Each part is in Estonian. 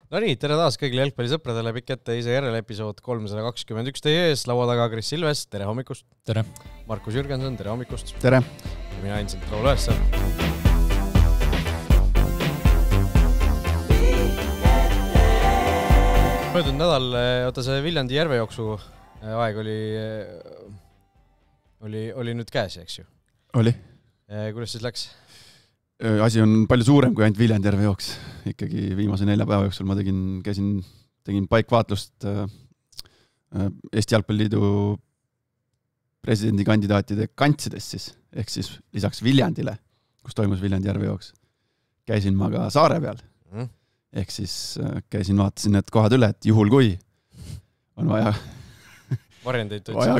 No nii, tere taas kõigile jalgpallisõpradele, pikk ette ise järele episood 321 teie ees, laua taga Kris Ilves, tere hommikust. Tere. Markus Jürgenson, tere hommikust. Tere. Ja mina Ensilt Raul Õessa. Möödunud nädal, see Viljandi järvejooksu aeg oli nüüd käes, eks ju? Oli. Kuidas siis läks? Asi on palju suurem kui ainult Viljandi järve jooks. Ikkagi viimase 4 päeva jooksul ma tegin paikvaatlust Eesti Jalgpalliliidu presidendikandidaatide kantsides siis, ehk siis lisaks Viljandile, kus toimus Viljandi järve jooks. Käisin ma ka saare peal. Ehk siis vaatasin need kohad üle, et juhul kui on vaja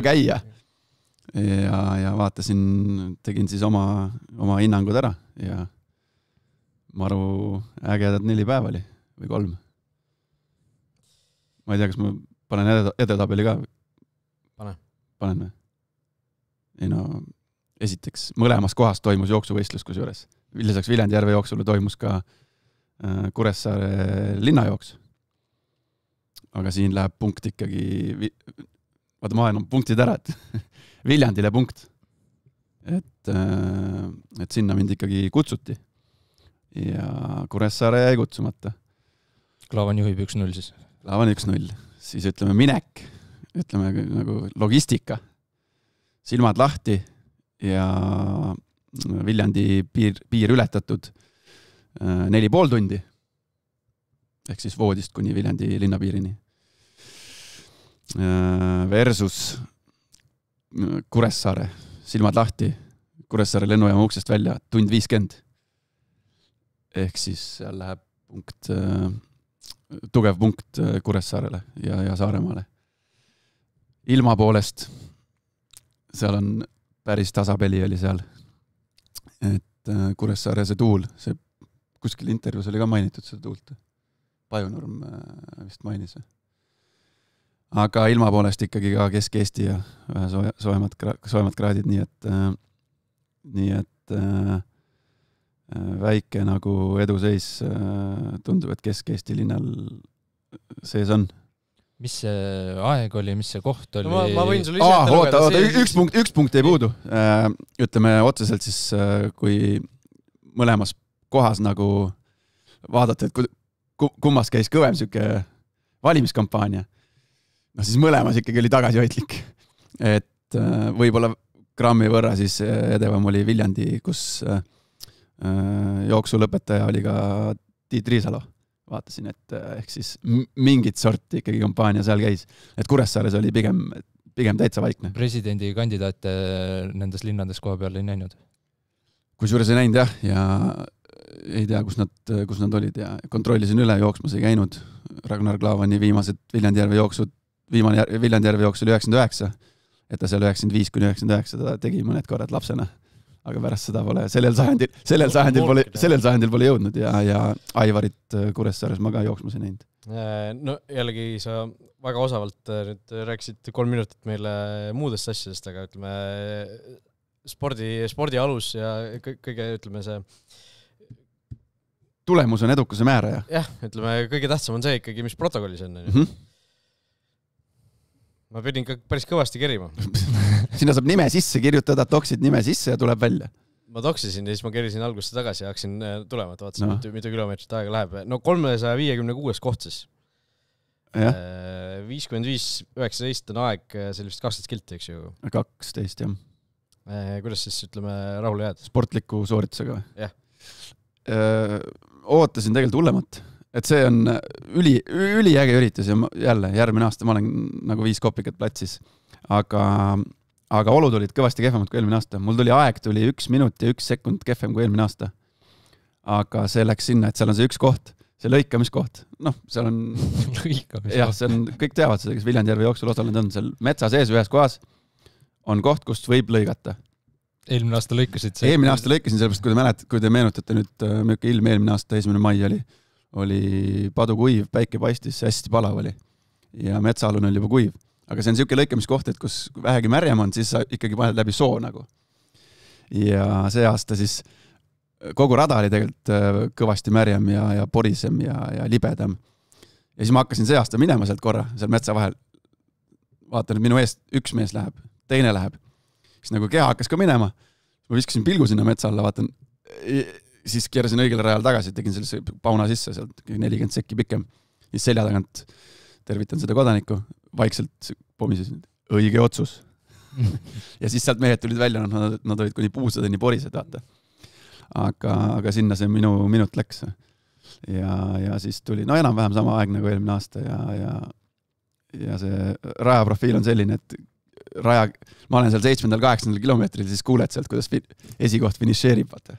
käia. Ja vaatasin, tegin siis oma hinnangud ära ja maru ägedad 4 päeva oli või 3. Ma ei tea, kas ma panen edetabeli ka? Panen või? Ei no, esiteks mõlemas kohas toimus jooksuvõistlus kusjuures. Lisaks Viljandi järve jooksule toimus ka Kuressaare linnajooks. Aga siin läheb punkt ikkagi, ma olen punktid ära, et Viljandile punkt. Et sinna mind ikkagi kutsuti. Ja Kuressaare jäi kutsumata. Klaavan juhib 1-0 siis. Klaavan 1-0. Siis ütleme minek, ütleme nagu logistika. Silmad lahti ja Viljandi piir ületatud 4,5 tundi. Ehk siis voodist kuni Viljandi linnapiirini. Versus Kuressaare, silmad lahti, Kuressaare lennujaama uksest välja, 1:50. Ehk siis seal läheb tugev punkt Kuressaarele ja Saaremaale. Ilma poolest, seal on päris tasapeli oli seal, et Kuressaare see tuul, see kuskil intervjuus oli ka mainitud seda tuult. Pajunurm vist mainis. Aga ilma poolest ikkagi ka Kesk-Eesti ja vähe soemad kraadid, nii et väike nagu eduseis tundub, et Kesk-Eesti linnal sees on. Mis see aeg oli, mis see koht oli? No, ma võin sulle ise ette lugeda. Üks punkt ei puudu. Ütleme otseselt siis, kui mõlemas kohas nagu vaadata, et kummas käis kõvem siuke valimiskampaania, no siis mõlemas ikkagi oli tagasihoidlik. Et võib-olla grammi võrra siis edevam oli Viljandi, kus jooksulõpetaja oli ka Tiit Riisalo. Vaatasin, et ehk siis mingit sorti ikkagi kampaania seal käis. Et Kuressaares oli pigem täitsa vaikne. Presidendi kandidaate nendes linnades koha peal ei näinud? Kusjuures ei näinud jah, ja ei tea, kus nad olid ja kontrollisin üle, jooksmas ei käinud. Ragnar Klavani viimased Viljandi järve jooksud, viimane Viljandi järve jooks oli 99, et ta seal 95-99 ta tegi mõned korrad lapsena. Aga pärast seda pole, sellel sajandil pole jõudnud ja Aivarit Kuressaares ma ka jooksmas ei näinud. No jällegi sa väga osavalt nüüd rääkisid 3 minutit meile muudest asjadest, aga ütleme spordi alus ja kõige ütleme see tulemus on edukuse määraja. Jah, ütleme kõige tähtsam on see ikkagi, mis protokollis on. Ma pidin ka päris kõvasti kerima. Sinna saab nime sisse kirjutada, toksid nime sisse ja tuleb välja. Ma toksisin ja siis ma kerisin algusse tagasi ja hakkasin tulema, et vaatasin, mitu kilomeetrit aega läheb. No 356 koht siis. 55-19 on aeg, see oli vist 12 kilti, eks ju? 12, jah. Kuidas siis, ütleme, rahule jääd? Sportliku sooritusega või? Jah. Ootasin tegelikult hullemat. Et see on üliäge üritus ja jälle järgmine aasta ma olen nagu 5 kopikat platsis. Aga olud olid kõvasti kehvemad kui eelmine aasta. Mul aeg tuli 1 minut ja 1 sekund kehvem kui eelmine aasta. Aga see läks sinna, et seal on see üks koht, see lõikamiskoht. Noh, seal on jah, see on, kõik teavad seda, kes Viljandi järve jooksul osalenud on. Seal metsa sees ühes kohas on koht, kust võib lõigata. Eelmine aasta lõikasid? Eelmine aasta lõikasin, sellepärast kui te meenutate nüüd müüke ilm eelmine aasta 1. mai oli padu kuiv, päike paistis, hästi palav oli ja metsaalune oli juba kuiv. Aga see on siuke lõikamiskoht, et kus vähegi märjam on, siis sa ikkagi paned läbi soo nagu. Ja see aasta siis kogu rada oli tegelikult kõvasti märjam ja porisem ja libedam. ja siis ma hakkasin see aasta minema sealt korra, seal metsa vahel. Vaatan, et minu eest üks mees läheb, teine läheb. Siis nagu keha hakkas ka minema. Ma viskasin pilgu sinna metsa alla, vaatan, siis keerasin õigele rajal tagasi, tegin sellise pauna sisse, sealt 40 sekki pikem. Siis selja tagant tervitan seda kodanikku, vaikselt pomisesin, õige otsus. Ja siis sealt mehed tulid välja, nad olid kuni puusadeni porised, vaata. Aga sinna see minu minut läks. Ja siis tuli, no enam-vähem sama aeg nagu eelmine aasta ja see raja profiil on selline, et ma olen seal 7.-8. kilomeetril, siis kuuled sealt, kuidas esikoht finišeerib, vaata.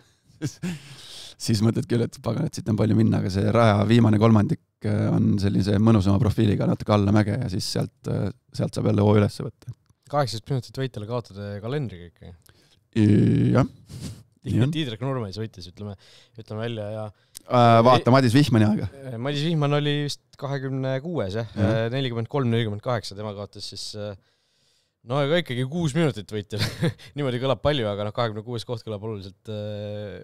Siis mõtled küll, et pagan, et siit on palju minna, aga see raja viimane kolmandik on sellise mõnusama profiiliga natuke alla mäge ja siis sealt saab jälle hoo üles võtta. 18 minutit võitjale kaotada kalendriga ikka. Jah. Tiidrek Nurmeis võitis, ütleme välja ja vaata Madis Vihmani aega. Madis Vihman oli vist 26, jah. 43-48, tema kaotas siis no aga ikkagi 6 minutit võitjale. Niimoodi kõlab palju, aga 26 koht kõlab oluliselt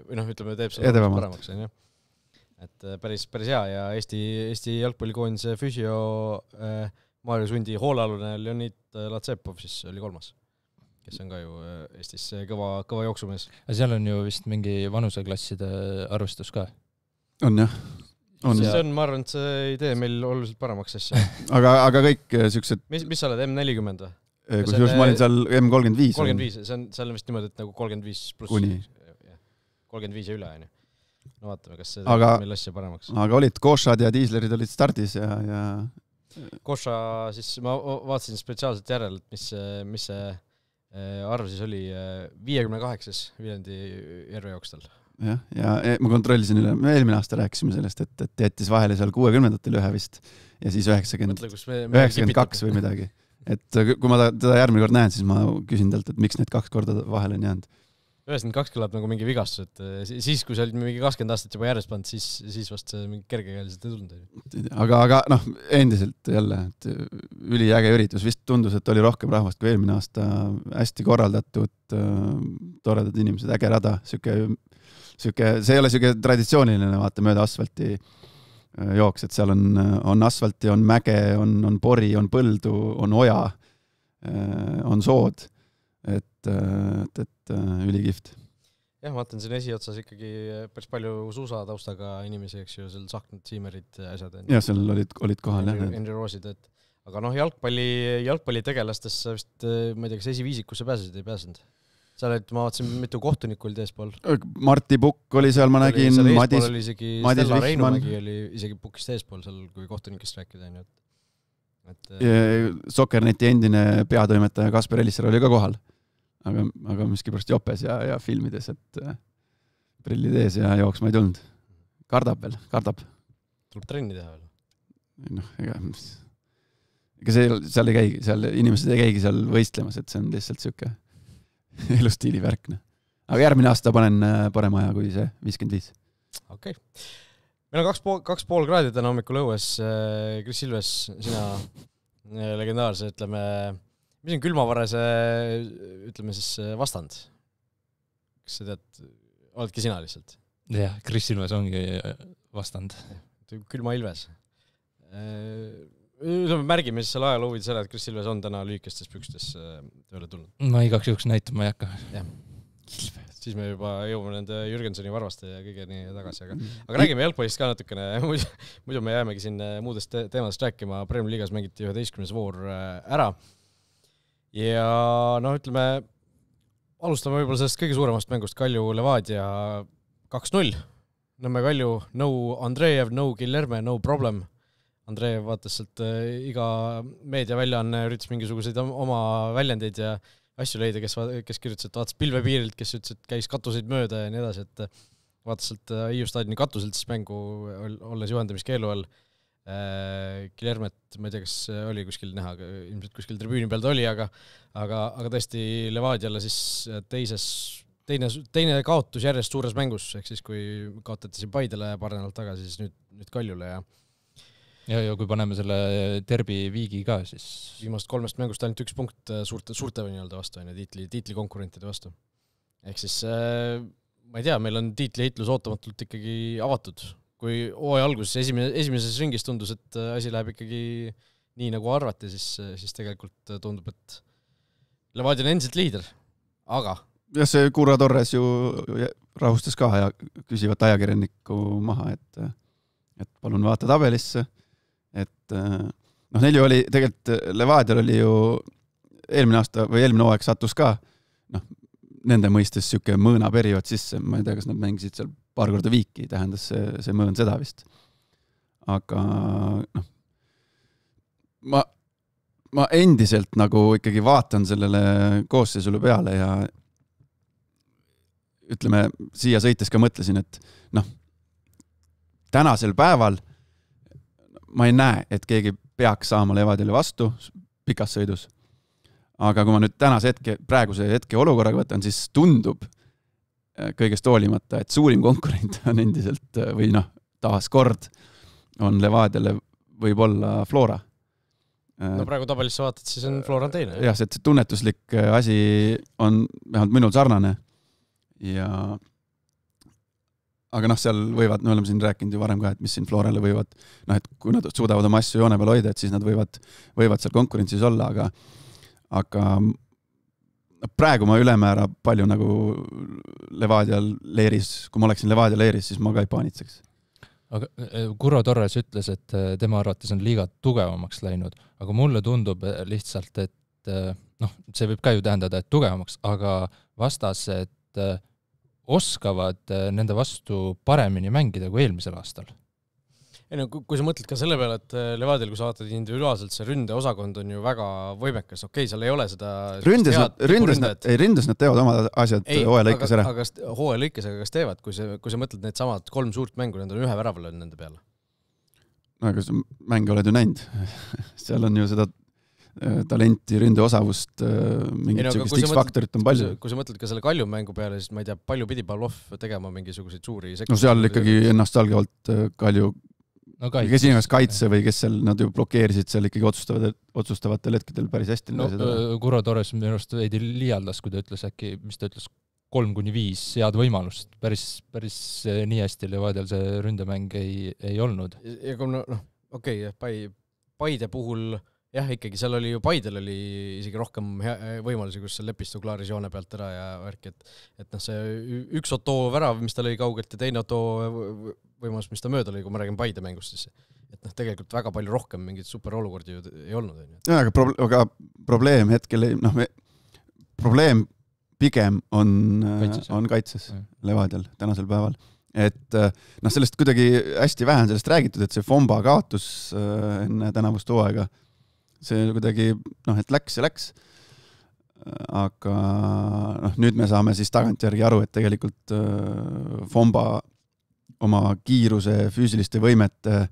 või ütleme, teeb selle paremaks. Et päris hea ja Eesti jalgpallikoondise füsio Maarja Sundi hoolealune Leonid Latsepov siis oli 3. kes on ka ju Eestis kõva jooksumees. Seal on ju vist mingi vanuseklasside arvestus ka. On jah. See on, ma arvan, et see ei tee meil oluliselt paremaks asja. aga kõik süksed... Mis sa oled, M40 või? Kusjuures ma olin seal M35. 35, see on vist niimoodi, et nagu 35 pluss. Kuni. 35 ja üle, on ju. No vaatame, kas see teeb meil asja paremaks. Aga olid Košad ja Diislerid olid stardis ja... Koša, siis ma vaatasin spetsiaalselt järel, et mis see arv siis oli 58 Viljandi järve jookstal. Ja ma kontrollisin üle, me eelmine aasta rääkisime sellest, et jättis vahele seal 60-ndatel ühe vist ja siis 92 või midagi. Et kui ma teda järgmine kord näen, siis ma küsin talt, et miks need 2 korda vahele on jäänud. 92 kõlab nagu mingi vigastus, et siis, kui sa olid mingi 20 aastat juba järjest pannud, siis vast see mingi kergekäeliselt ei tulnud. Aga endiselt jälle, et üliäge üritus, vist tundus, et oli rohkem rahvast kui eelmine aasta, hästi korraldatud, toredad inimesed, äge rada, see ei ole siuke traditsiooniline vaata mööda asfalti jooks, et seal on asfalti, on mäge, on pori, on põldu, on oja, on sood, et ülikihvt. Jah, ma vaatan siin esiotsas ikkagi päris palju suusa taustaga inimesi, eks ju, seal Saknad, Siimerid, asjad. Ja seal olid kohal, jah. Henri Roosid, aga jalgpalli tegelastes vist, ma ei tea, kas esiviisikusse pääsesid, ei pääsenud. Seal olid, ma vaatasin, mitu kohtunikku olid eespool. Marti Pukk oli seal, ma nägin, Madis Stella Reinumägi oli isegi Pukkist eespool seal, kui kohtunikest rääkida. Sokkerneti endine peatoimetaja Kasper Elisser oli ka kohal. Aga miskipärast jopes ja filmides, et prillid ees ja jooksma ei tulnud. Kardab. Tuleb trenni teha veel. Ega seal ei käigi, seal inimesed ei käigi seal võistlemas, et see on lihtsalt siuke elustiili värkne. Aga järgmine aasta panen parema aja kui see 55. Okei. Meil on 2,5 kraadi täna hommikul õues. Kris Ilves, sina legendaarse, ütleme... Mis on külmavarese, ütleme siis, vastand? Kas sa tead, oledki sina lihtsalt? Jah, Kris Ilves ongi vastand. Külma Ilves. Märgime siis selle ajaloo huvide selle, et Kris Ilves on täna lühikestes pükstes tööle tulnud. Ma igaks juhuks näitama ei hakka. Jah. Siis me juba jõuame nende Jürgensoni varvaste ja kõige nii tagasi. Aga räägime jalgpallist ka natukene. Muidu me jäämegi siin muudest teemadest rääkima. Premier Liigas mängiti 11. voor ära. Ja ütleme, alustame võib-olla sellest kõige suuremast mängust Kalju Levadia 2-0. Nõmme Kalju, no Andreev, no Guilherme, no problem. Andreev vaatas sealt iga meediaväljaanne, üritas mingisuguseid oma väljendeid ja asju leida, kes kirjutas, et vaatas pilvepiirilt, kes ütles, et käis katuseid mööda ja nii edasi, et vaatas sealt Hiiu staadioni katuselt siis mängu, olles juhendamiskeelu all. Guilhermet, ma ei tea, kas oli kuskil näha, ilmselt kuskil tribüüni peal ta oli, aga tõesti Levadiale siis teine kaotus järjest suures mängus, ehk siis kui kaotati siin Paidele paar nädalat tagasi, siis nüüd Kaljule ja kui paneme selle derbi viigi ka, siis viimast 3 mängust ainult 1 punkt suurte nii-öelda vastu, tiitli konkurentide vastu. Ehk siis, ma ei tea, meil on tiitliheitlus ootamatult ikkagi avatud. kui hooaja alguses esimeses ringis tundus, et asi läheb ikkagi nii nagu arvati, siis tegelikult tundub, et Levadia on endiselt liider, aga jah, see Curro Torres ju rahustas ka ja küsivat ajakirjanikku maha, et palun vaata tabelisse, et neil ju oli, tegelikult Levadial oli ju eelmine aasta või eelmine hooaeg sattus ka nende mõistes siuke mõõna periood sisse, ma ei tea, kas nad mängisid seal paar korda viiki, tähendas see mõõn seda vist. Aga ma endiselt nagu ikkagi vaatan sellele koosseisule peale ja ütleme, siia sõites ka mõtlesin, et tänasel päeval ma ei näe, et keegi peaks saama Levadiale vastu pikas sõidus. Aga kui ma nüüd praeguse hetke olukorraga võtan, siis tundub kõigest hoolimata, et suurim konkurent on endiselt või taas kord on Levadiale võib-olla Flora. No praegu tabelisse vaatad, siis on Flora teine. Jah, see tunnetuslik asi on vähemalt minul sarnane. Aga seal võivad, me oleme siin rääkinud ju varem ka, et mis siin Florale võivad, et kui nad suudavad oma asju joone peal hoida, et siis nad võivad seal konkurentsis olla, aga praegu ma ülemäära palju nagu Levadial leeris, kui ma oleksin Levadial leeris, siis ma ka ei paanitseks. Aga Curro Torres ütles, et tema arvates on liiga tugevamaks läinud, aga mulle tundub lihtsalt, et see võib ka ju tähendada, et tugevamaks, aga vastased oskavad nende vastu paremini mängida kui eelmisel aastal. Kui sa mõtled ka selle peale, et Levadial, kui sa vaatad individuaalselt, see ründeosakond on ju väga võimekas. Okei, seal ei ole seda... Ründes nad teevad oma asjad hooaja lõikes ära. Aga hooaja lõikes, aga kas teevad, kui sa mõtled need samad 3 suurt mängu, need on ühe värava löönud nende peale? Aga sa mänge oled ju näinud. Seal on ju seda talenti, ründeosavust, mingit sellist X-faktorit on palju. Kui sa mõtled ka selle Kalju mängu peale, siis ma ei tea, palju pidi Pavlov tegema mingisuguseid suuri sekund. Seal ikkagi ennast algavalt Kalju kes inimest kaitse või kes seal, nad ju blokeerisid seal ikkagi otsustavatel hetkedel päris hästi. Curro Torres minu arust veidi liialdas, kui ta ütles äkki, mis ta ütles, 3-5 head võimalust. Päris nii hästi Levadial see ründemäng ei olnud. Ja kui okei, Paide puhul jah, ikkagi seal oli ju Paidel oli isegi rohkem võimalusi, kus seal Lepistu klaaris joone pealt ära ja värk, et see üks Otto värav, mis ta lõi kaugelt ja teine Otto võimalus, mis ta mööda lõi, kui ma räägin Paide mängust, siis et tegelikult väga palju rohkem mingid superolukordi ju ei olnud. Ja, aga probleem hetkel, probleem pigem on kaitses Levadial tänasel päeval. Et sellest kuidagi hästi vähe on sellest räägitud, et see Fomba kaotus enne tänavust hooaega, see kuidagi, et läks. Aga nüüd me saame siis tagantjärgi aru, et tegelikult Fomba oma kiiruse, füüsiliste võimete,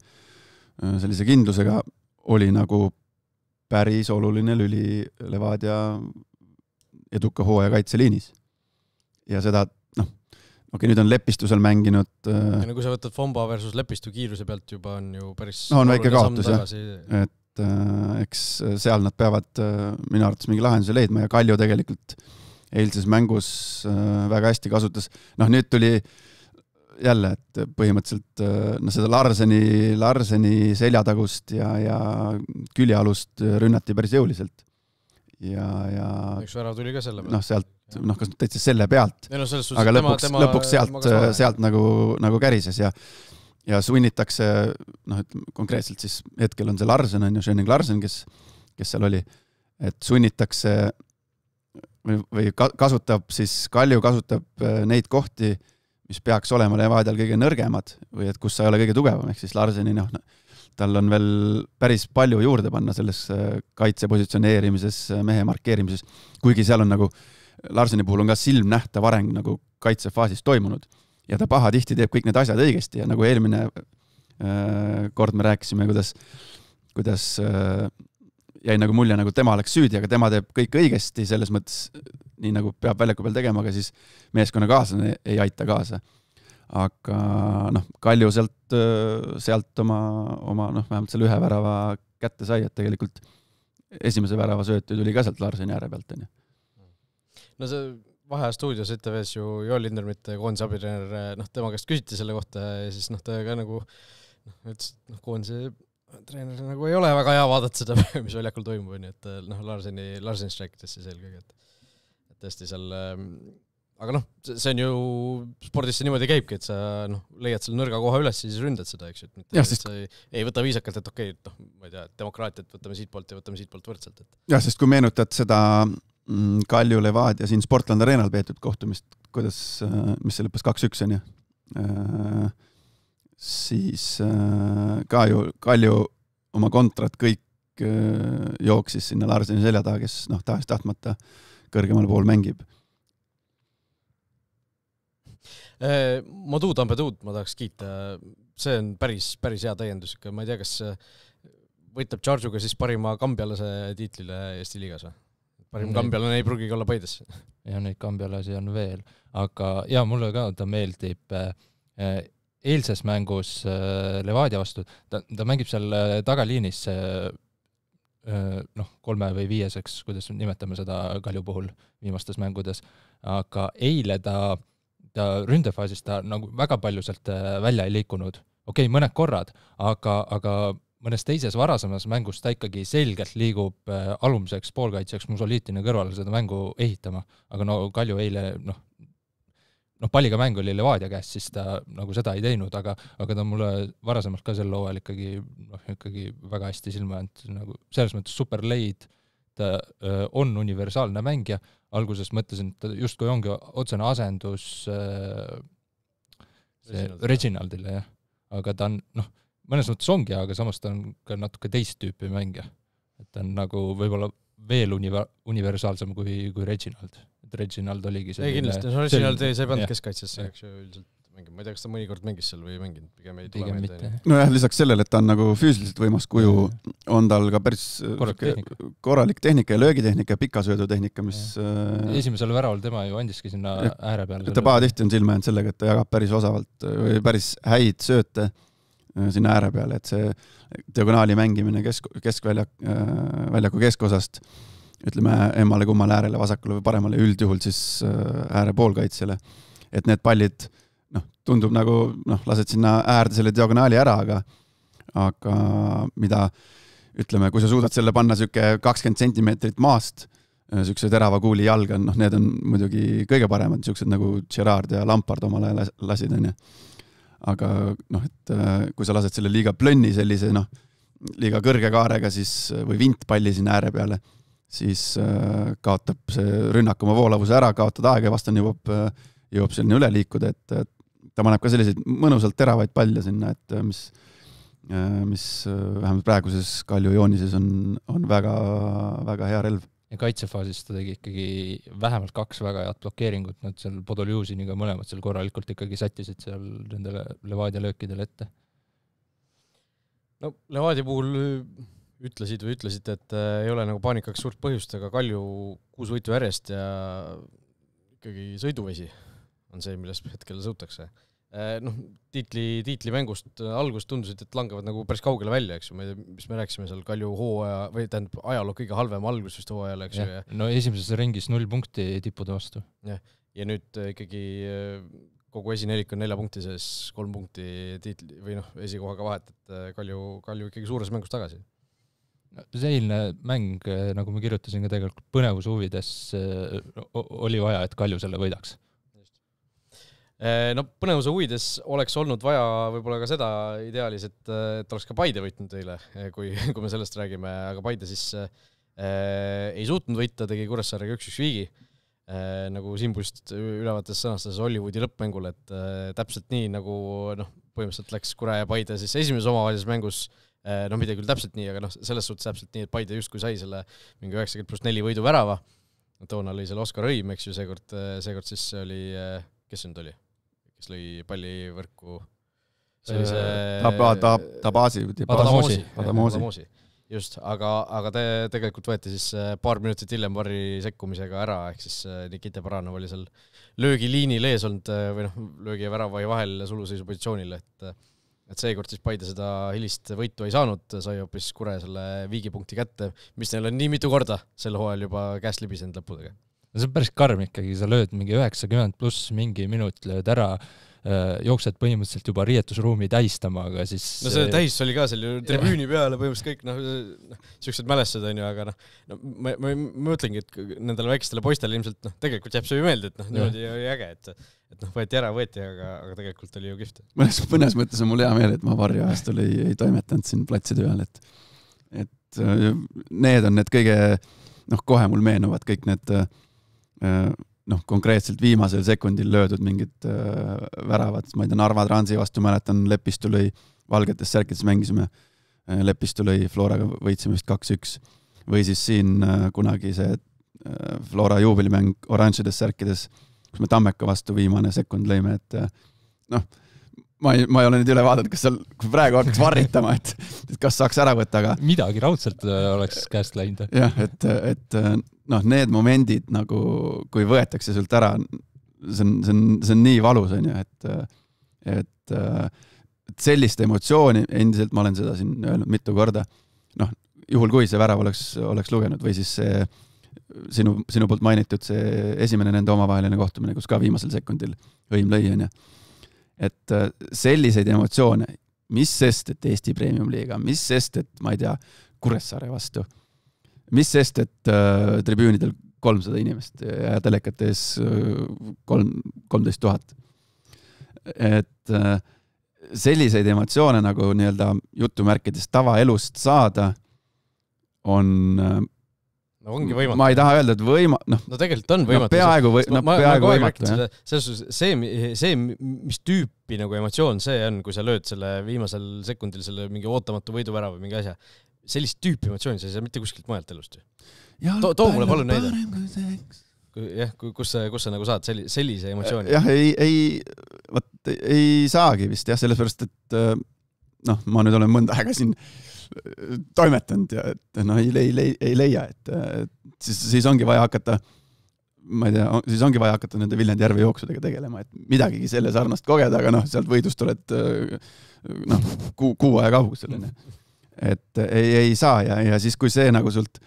sellise kindlusega oli nagu päris oluline lüli Levadia eduka hooaja kaitseliinis. Ja seda, nüüd on Lepistu seal mänginud. Ja kui sa võtad Fomba versus Lepistu kiiruse pealt juba on ju päris... on väike kaotus, jah. Et eks seal nad peavad minu arvates mingi lahenduse leidma ja Kalju tegelikult eilses mängus väga hästi kasutas. Nüüd tuli jälle, et põhimõtteliselt seda Larseni seljatagust ja küljealust rünnati päris jõuliselt. Üks värav tuli ka selle pealt. Sealt, kas täitsa selle pealt, aga lõpuks sealt nagu kärises ja sunnitakse, konkreetselt siis hetkel on see Larsen, on ju Schenning Larsen, kes seal oli, et sunnitakse või kasutab siis, Kalju kasutab neid kohti, mis peaks olema Levadial kõige nõrgemad või et kus sa ei ole kõige tugevam, ehk siis Larseni, tal on veel päris palju juurde panna selles kaitsepositsioneerimises, mehe markeerimises, kuigi seal on nagu, Larseni puhul on ka silmnähtav areng nagu kaitsefaasis toimunud ja ta pahatihti teeb kõik need asjad õigesti ja nagu eelmine kord me rääkisime, kuidas jäi nagu mulje, nagu tema oleks süüdi, aga tema teeb kõik õigesti selles mõttes, nii nagu peab väljaku peal tegema, aga siis meeskonna kaaslane ei aita kaasa. Aga Kalju sealt oma vähemalt selle ühe värava kätte sai, et tegelikult esimese värava sööti tuli ka sealt Larseni ääre pealt. See Vaheaja stuudios ETV-s ju Joel Lindermitt, koondise abitreener, tema käest küsiti selle kohta ja siis ta ka nagu ütles, et koondise treener nagu ei ole väga hea vaadata seda, mis väljakul toimub, nii et Larsenist rääkides siis eelkõige, et tõesti seal, aga see on ju, spordis see niimoodi käibki, et sa leiad selle nõrga koha üles ja siis ründad seda, eks ju, et mitte, sest... sa ei võta viisakalt, et okei, ma ei tea, demokraatiat võtame siit poolt ja võtame siit poolt võrdselt. Jah, sest kui meenutad seda Kalju Levadia siin Sportland Arenal peetud kohtumist, kuidas, mis see lõppes 2-1 on ju, siis ka ju Kalju oma kontrat kõik jooksis sinna Larseni selja taha, kes tahtmata kõrgemal pool mängib. Madou Tampedoud ma tahaks kiita, see on päris hea täiendus, ma ei tea, kas võitleb Charge'uga siis parima kambialase tiitlile Eesti liigas või? Parim kambialane ei pruugigi olla Paides. Ja neid kambialasi on veel, aga ja mulle ka ta meeldib eilses mängus Levadia vastu, ta mängib seal tagaliinis 3 või 5-seks, kuidas nimetame seda Kalju puhul viimastes mängudes, aga eile ta ründefaasis ta nagu väga palju sealt välja ei liikunud. Okei, mõned korrad, aga mõnes teises varasemas mängus ta ikkagi selgelt liigub alumiseks poolkaitseks Musoliitini kõrvale seda mängu ehitama, aga Kalju eile palliga mäng oli Levadia käest, siis ta nagu seda ei teinud, aga ta mulle varasemalt ka sel hooajal ikkagi väga hästi silma jäänud, nagu selles mõttes super leid, ta on universaalne mängija, alguses mõtlesin, et ta justkui ongi otsene asendus Reginaldile, jah. Aga ta on, mõnes mõttes ongi, aga samas ta on ka natuke teist tüüpi mängija. Et ta on nagu võib-olla veel universaalsem kui Reginald. Et Reginald oligi selline... Ei, kindlasti, Reginald ei pannud keskkaitsesse, eks ju, üldiselt mängib. Ma ei tea, kas ta mõnikord mängis seal või ei mänginud, pigem ei tule mitte. Nojah, lisaks sellele, et ta on nagu füüsiliselt võimas kuju, on tal ka päris korralik tehnika ja löögitehnika ja pikasöödutehnika, mis... Esimesel väraval tema ju andiski sinna ääre peale. Ta pahatihti on silma jäänud sellega, et ta jagab päris osavalt või päris häid sööte sinna ääre peale, et see diagonaali mängimine väljaku keskosast, ütleme, emmale kummale äärele, vasakule või paremale, üldjuhul siis ääre poolkaitsele, et need pallid tundub nagu, lased sinna äärde selle diagonaali ära, aga mida, ütleme, kui sa suudad selle panna süke 20 sentimeetrit maast, sükse terava kuuli jalga, need on muidugi kõige paremad, süksed nagu Gerard ja Lampard omale lasid, on ju. Aga et kui sa lased selle liiga plönni sellise, liiga kõrge kaarega siis, või vintpalli sinna ääre peale, siis kaotab see rünnak oma voolavuse ära, kaotad aega ja vastan jõuab selline üle liikuda, et ta paneb ka selliseid mõnusalt teravaid palle sinna, et mis vähemalt praeguses Kalju joonises on väga, väga hea relv. Ja kaitsefaasis ta tegi ikkagi vähemalt 2 väga head blokeeringut, nad seal Podoljuusiniga mõlemad seal korralikult ikkagi sättisid seal nendele Levadia löökidele ette. Levadia puhul ütlesid, et ei ole nagu paanikaks suurt põhjust, aga Kalju 6 võitu järjest ja ikkagi sõiduvesi on see, millest hetkel sõutakse. Tiitli mängust algust tundusid, et langevad nagu päris kaugele välja, eks ju, mis me rääkisime seal Kalju hooaja, või tähendab ajaloo kõige halvem algus vist hooajale, eks ju. No esimeses ringis 0 punkti tippude vastu. Ja nüüd ikkagi kogu esinelik on 4 punkti sees, 3 punkti tiitli või esikohaga vahet, et Kalju ikkagi suures mängus tagasi. See eilne mäng, nagu ma kirjutasin ka tegelikult põnevuse huvides, oli vaja, et Kalju selle võidaks. Põnevuse huvides oleks olnud vaja võib-olla ka seda ideaalis, et oleks ka Paide võitnud teile, kui me sellest räägime, aga Paide siis ei suutnud võita, tegi Kuressaarega 1-1 viigi, nagu Simbust ülevaates sõnastas Hollywoodi lõppmängul, et täpselt nii, nagu põhimõtteliselt läks Kure ja Paide siis esimeses omavahelises mängus, mitte küll täpselt nii, aga selles suhtes täpselt nii, et Paide justkui sai selle mingi 90+4 võidu värava, toona oli seal Oskar Õim, eks ju, seekord siis oli, kes nüüd oli? Kes lõi palli võrku sellise... Adamosi. Just, aga tegelikult võeti siis paar minutit hiljem Varri sekkumisega ära, ehk siis Nikita Baranov oli seal löögiliinil ees olnud, või löögi ja väravai vahel suluseisu positsioonil, et seekord siis Paide seda hilist võitu ei saanud, sai hoopis Kure selle viigipunkti kätte, mis neil on nii mitu korda sel hooajal juba käest libisenud lõppudega. see on päris karm ikkagi, sa lööd mingi 90 pluss mingi minut, lööd ära, jooksed põhimõtteliselt juba riietusruumi tähistama, aga siis... No see tähistus oli ka seal tribüüni peale põhimõtteliselt kõik, siuksed mälestused on ju, aga ma mõtlengi, et nendele väikestele poistele ilmselt, tegelikult jääb see ju meelde, et niimoodi oli äge, et võeti ära, aga tegelikult oli ju kihvt. Mõnes mõttes on mul hea meel, et ma varjuajastul ei toimetanud siin platside ühel, et need on need kõige, kohe mul meenuvad kõik need konkreetselt viimasel sekundil löödud mingid väravad, ma ei tea, Narva Transi vastu mäletan, Lepistu lõi, valgetes särkides mängisime, Lepistu lõi, Floraga võitsime vist 2-1, või siis siin kunagi see Flora juubelimäng oranžides särkides, kus me Tammeka vastu viimane sekund lõime, et ma ei ole nüüd üle vaadanud, kas seal praegu hakkaks varritama, et kas saaks ära võtta, aga... Midagi raudselt oleks käest läinud. Jah, et need momendid, nagu kui võetakse sult ära, see on nii valus, on ju, et sellist emotsiooni, endiselt ma olen seda siin öelnud mitu korda, juhul kui see värav oleks lugenud või siis see sinu poolt mainitud see esimene nende omavaheline kohtumine, kus ka viimasel sekundil Hõim lõi, on ju. Et selliseid emotsioone, mis sest, et Eesti Premium-liiga, mis sest, et ma ei tea, Kuressaare vastu, mis sest, et tribüünidel 300 inimest ja telekates 13 000. Et selliseid emotsioone nagu nii-öelda jutumärkides tavaelust saada on... ongi võimatu. Ma ei taha öelda, et No tegelikult on võimatu. Peaaegu võimatu. See, mis tüüpi nagu emotsioon see on, kui sa lööd selle viimasel sekundil selle mingi ootamatu võiduvära või mingi asja. Sellist tüüpi emotsiooni sa ei saa mitte kuskilt mujalt elust. Too mulle palun näida. Jah, kus sa nagu saad sellise emotsiooni? Jah, ei saagi vist, jah, sellepärast, et ma nüüd olen mõnda aega siin toimetanud ja et ei leia, et siis ongi vaja hakata, ma ei tea, siis ongi vaja hakata nende Viljandi järve jooksudega tegelema, et midagigi selle sarnast kogeda, aga sealt võidust oled kuu aja kaugusel. Et ei saa ja siis, kui see nagu sult,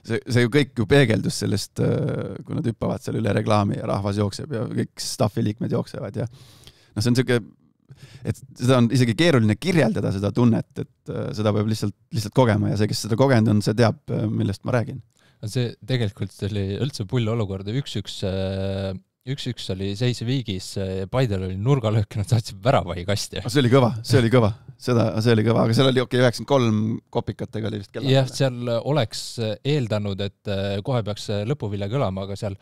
see ju kõik ju peegeldus sellest, kui nad hüppavad seal üle reklaami ja rahvas jookseb ja kõik staffi liikmed jooksevad ja see on selline, et seda on isegi keeruline kirjeldada seda tunnet, et seda peab lihtsalt kogema ja see, kes seda kogenud on, see teab, millest ma räägin. See tegelikult oli üldse pull olukorda. 1-1 oli seis viigis, Paidel oli nurgalöök, nad saatsid väravai kasti. See oli kõva, see oli kõva, aga seal oli 93 kopikatega oli vist kella. Jah, seal oleks eeldanud, et kohe peaks lõpuvilja kõlama, aga seal,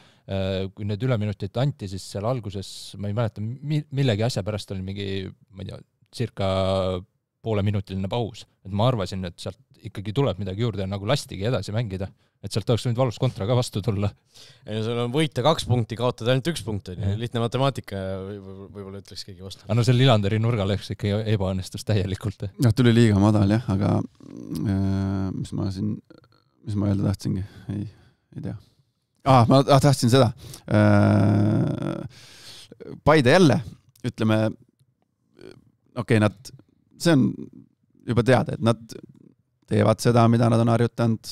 kui need üleminutit anti, siis seal alguses, ma ei mäleta, millegi asja pärast oli mingi, ma ei tea, circa pooleminutiline paus. Et ma arvasin, et sealt ikkagi tuleb midagi juurde ja nagu lastigi edasi mängida. Et sealt oleks nüüd valus kontra ka vastu tulla. Ja seal on võita 2 punkti, kaotada ainult 1 punkt. Lihtne matemaatika võib-olla ütleks keegi vastu. Aga see Lilanderi nurgalööks ikka ebaõnnestus täielikult. Tuli liiga madal, jah, aga mis ma öelda tahtsingi? Ei tea. Ma tahtsin seda. Paide jälle, ütleme, see on juba teada, et nad teevad seda, mida nad on harjutanud.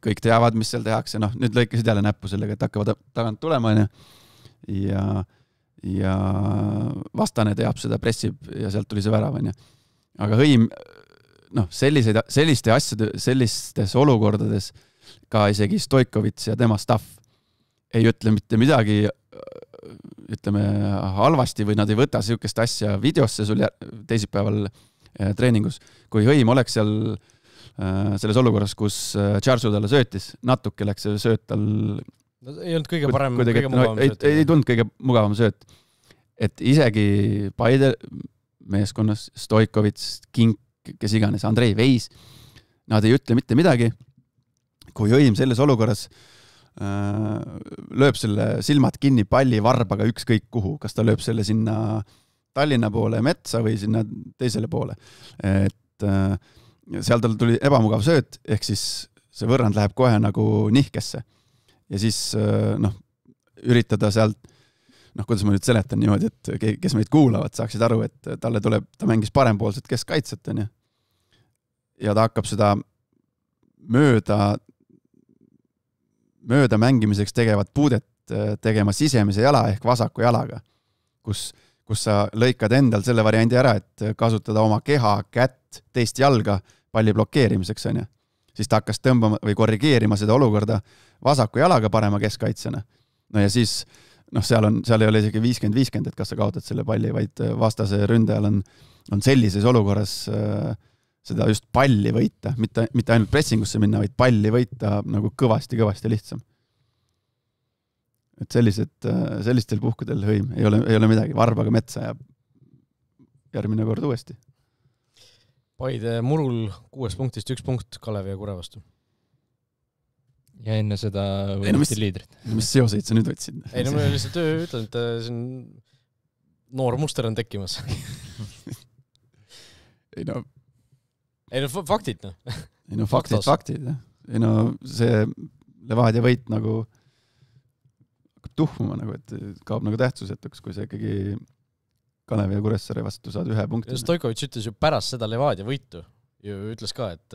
Kõik teavad, mis seal tehakse. Nüüd lõikasid jälle näppu sellega, et hakkavad tagant tulema ja vastane teab seda, pressib ja sealt tuli see värav. Aga Hõim, sellistes olukordades ka isegi Stoikovits ja tema staff ei ütle mitte midagi, ütleme, halvasti või nad ei võta sihukest asja videosse sul teisipäeval treeningus. Kui Hõim oleks seal selles olukorras, kus Charsu talle söötis, natuke läks see sööt tal... ei olnud kõige parem, kõige mugavam sööt. Ei tulnud kõige mugavam sööt. Et isegi Paide meeskonnas, Stoikovits, Kink, kes iganes, Andrei Veis, nad ei ütle mitte midagi. Kui Hõim selles olukorras lööb selle silmad kinni palli varbaga ükskõik kuhu, kas ta lööb selle sinna Tallinna poole metsa või sinna teisele poole. Et seal tal tuli ebamugav sööt, ehk siis see võrrand läheb kohe nagu nihkesse. Ja siis üritada sealt, kuidas ma nüüd seletan niimoodi, et kes meid kuulavad, saaksid aru, et talle tuleb, ta mängis parempoolset keskkaitset, ja ta hakkab seda mööda mängimiseks tegevat puudet tegema sisemise jala ehk vasaku jalaga, kus sa lõikad endal selle variandi ära, et kasutada oma keha, kätt, teist jalga palli blokeerimiseks, on ju. Siis ta hakkas tõmbama või korrigeerima seda olukorda vasaku jalaga parema keskkaitsena. No ja siis, seal ei ole isegi 50-50, et kas sa kaotad selle palli, vaid vastase ründajal on sellises olukorras seda just palli võita, mitte ainult pressingusse minna, vaid palli võita nagu kõvasti lihtsam. Et sellistel puhkudel hõim, ei ole midagi, varbaga metsa ja järgmine kord uuesti. Paide Murul 6 punktist 1 punkt Kalevi ja Kure vastu. Ja enne seda võinuti liidrit. Mis seoseid sa nüüd võtsid? Ei, ma lihtsalt ütlen, et siin noor muster on tekkimas. Ei no faktid, Ei no faktid. Ei no see Levadia võit nagu hakkab tuhmuma, nagu, et kaob nagu tähtsusetuks, kui sa ikkagi Kalevi ja Kuressaare vastu saad 1 punkti. Stoikovitš ütles ju pärast seda Levadia võitu. Ju ütles ka, et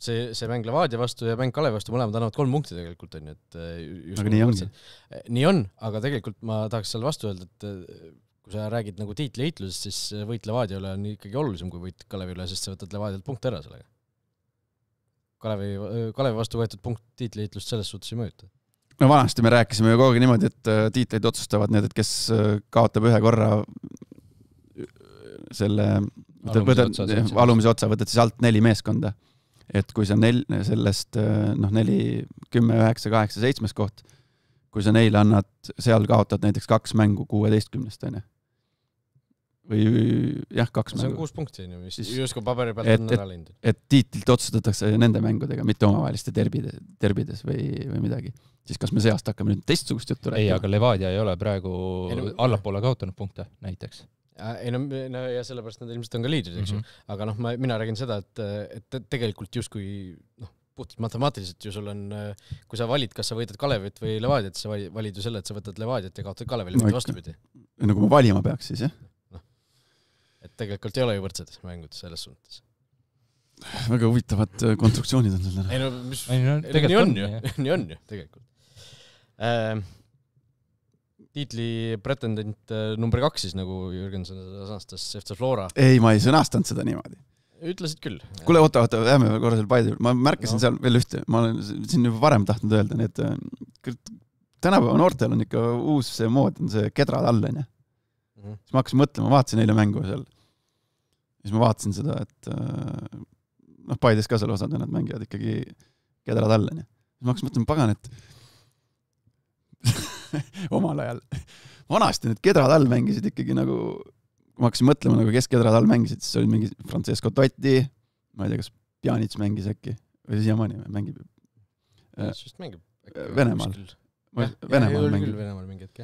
see mäng Levadia vastu ja mäng Kalevi vastu mõlemad annavad 3 punkti tegelikult. On, et aga nii ongi. Nii on, aga tegelikult ma tahaks seal vastu öelda, et kui sa räägid nagu tiitliheitlusest, siis võit Levadia üle on ikkagi olulisem kui võit Kalevi üle, sest sa võtad Levadialt punkt ära sellega. Kalevi vastu võetud punkt tiitliheitlust selles suhtes ei mõjuta. No vanasti me rääkisime ju kogu aeg niimoodi, et tiitleid otsustavad need, et kes kaotab 1 korra selle alumise otsa, võtad siis alt 4 meeskonda. Et kui sa sellest 4, 10, 9, 8, 7 koht, kui sa neile annad, seal kaotad näiteks 2 mängu 16-st, on ju. Või jah, 2 mängu. See on 6 punkti, mis justkui paberi pealt on ära läinud. Et tiitlilt otsustatakse nende mängudega, mitte omavaheliste derbides või midagi. Siis kas me seast hakkame nüüd teistsugust juttu rääkima? Ei, aga Levadia ei ole praegu allapoole kaotanud punkte näiteks. Ei no ja sellepärast nad ilmselt on ka liidrid, eks ju. Aga mina räägin seda, et tegelikult justkui puhtalt matemaatiliselt ju sul on, kui sa valid, kas sa võidad Kalevit või Levadiat, sa valid ju selle, et sa võtad Levadiat ja kaotad Kalevile, mitte vastupidi. No kui ma valima peaks, siis jah. Et tegelikult ei ole ju võrdsed mängud selles suhtes. Väga huvitavad konstruktsioonid on seal. Ei no, nii on ju, tegelikult. Tiitli pretendent number 2 siis, nagu Jürgen sõnastas FC Flora. Ei, ma ei sõnastanud seda niimoodi. Ütlesid küll. Kuule, oota, jääme korra seal Paide. Ma märkasin seal veel ühte, ma olen siin juba varem tahtnud öelda, nii et tänapäeva noortel on ikka uus see mood, on see kedrad all, on ju. Siis ma hakkasin mõtlema, vaatasin eile mängu seal. Siis ma vaatasin seda, et Paides ka seal osad, nad mängivad ikkagi kedrad all, on ju. Siis ma hakkasin mõtlema, pagan, et omal ajal. Vanasti need kedrad all mängisid ikkagi nagu, kui ma hakkasin mõtlema, nagu kes kedrad all mängisid, siis oli mingi Francesco Totti, ma ei tea, kas Pjanits mängis äkki, või siiamaani mängib. Venemaal. Venemaal mängib.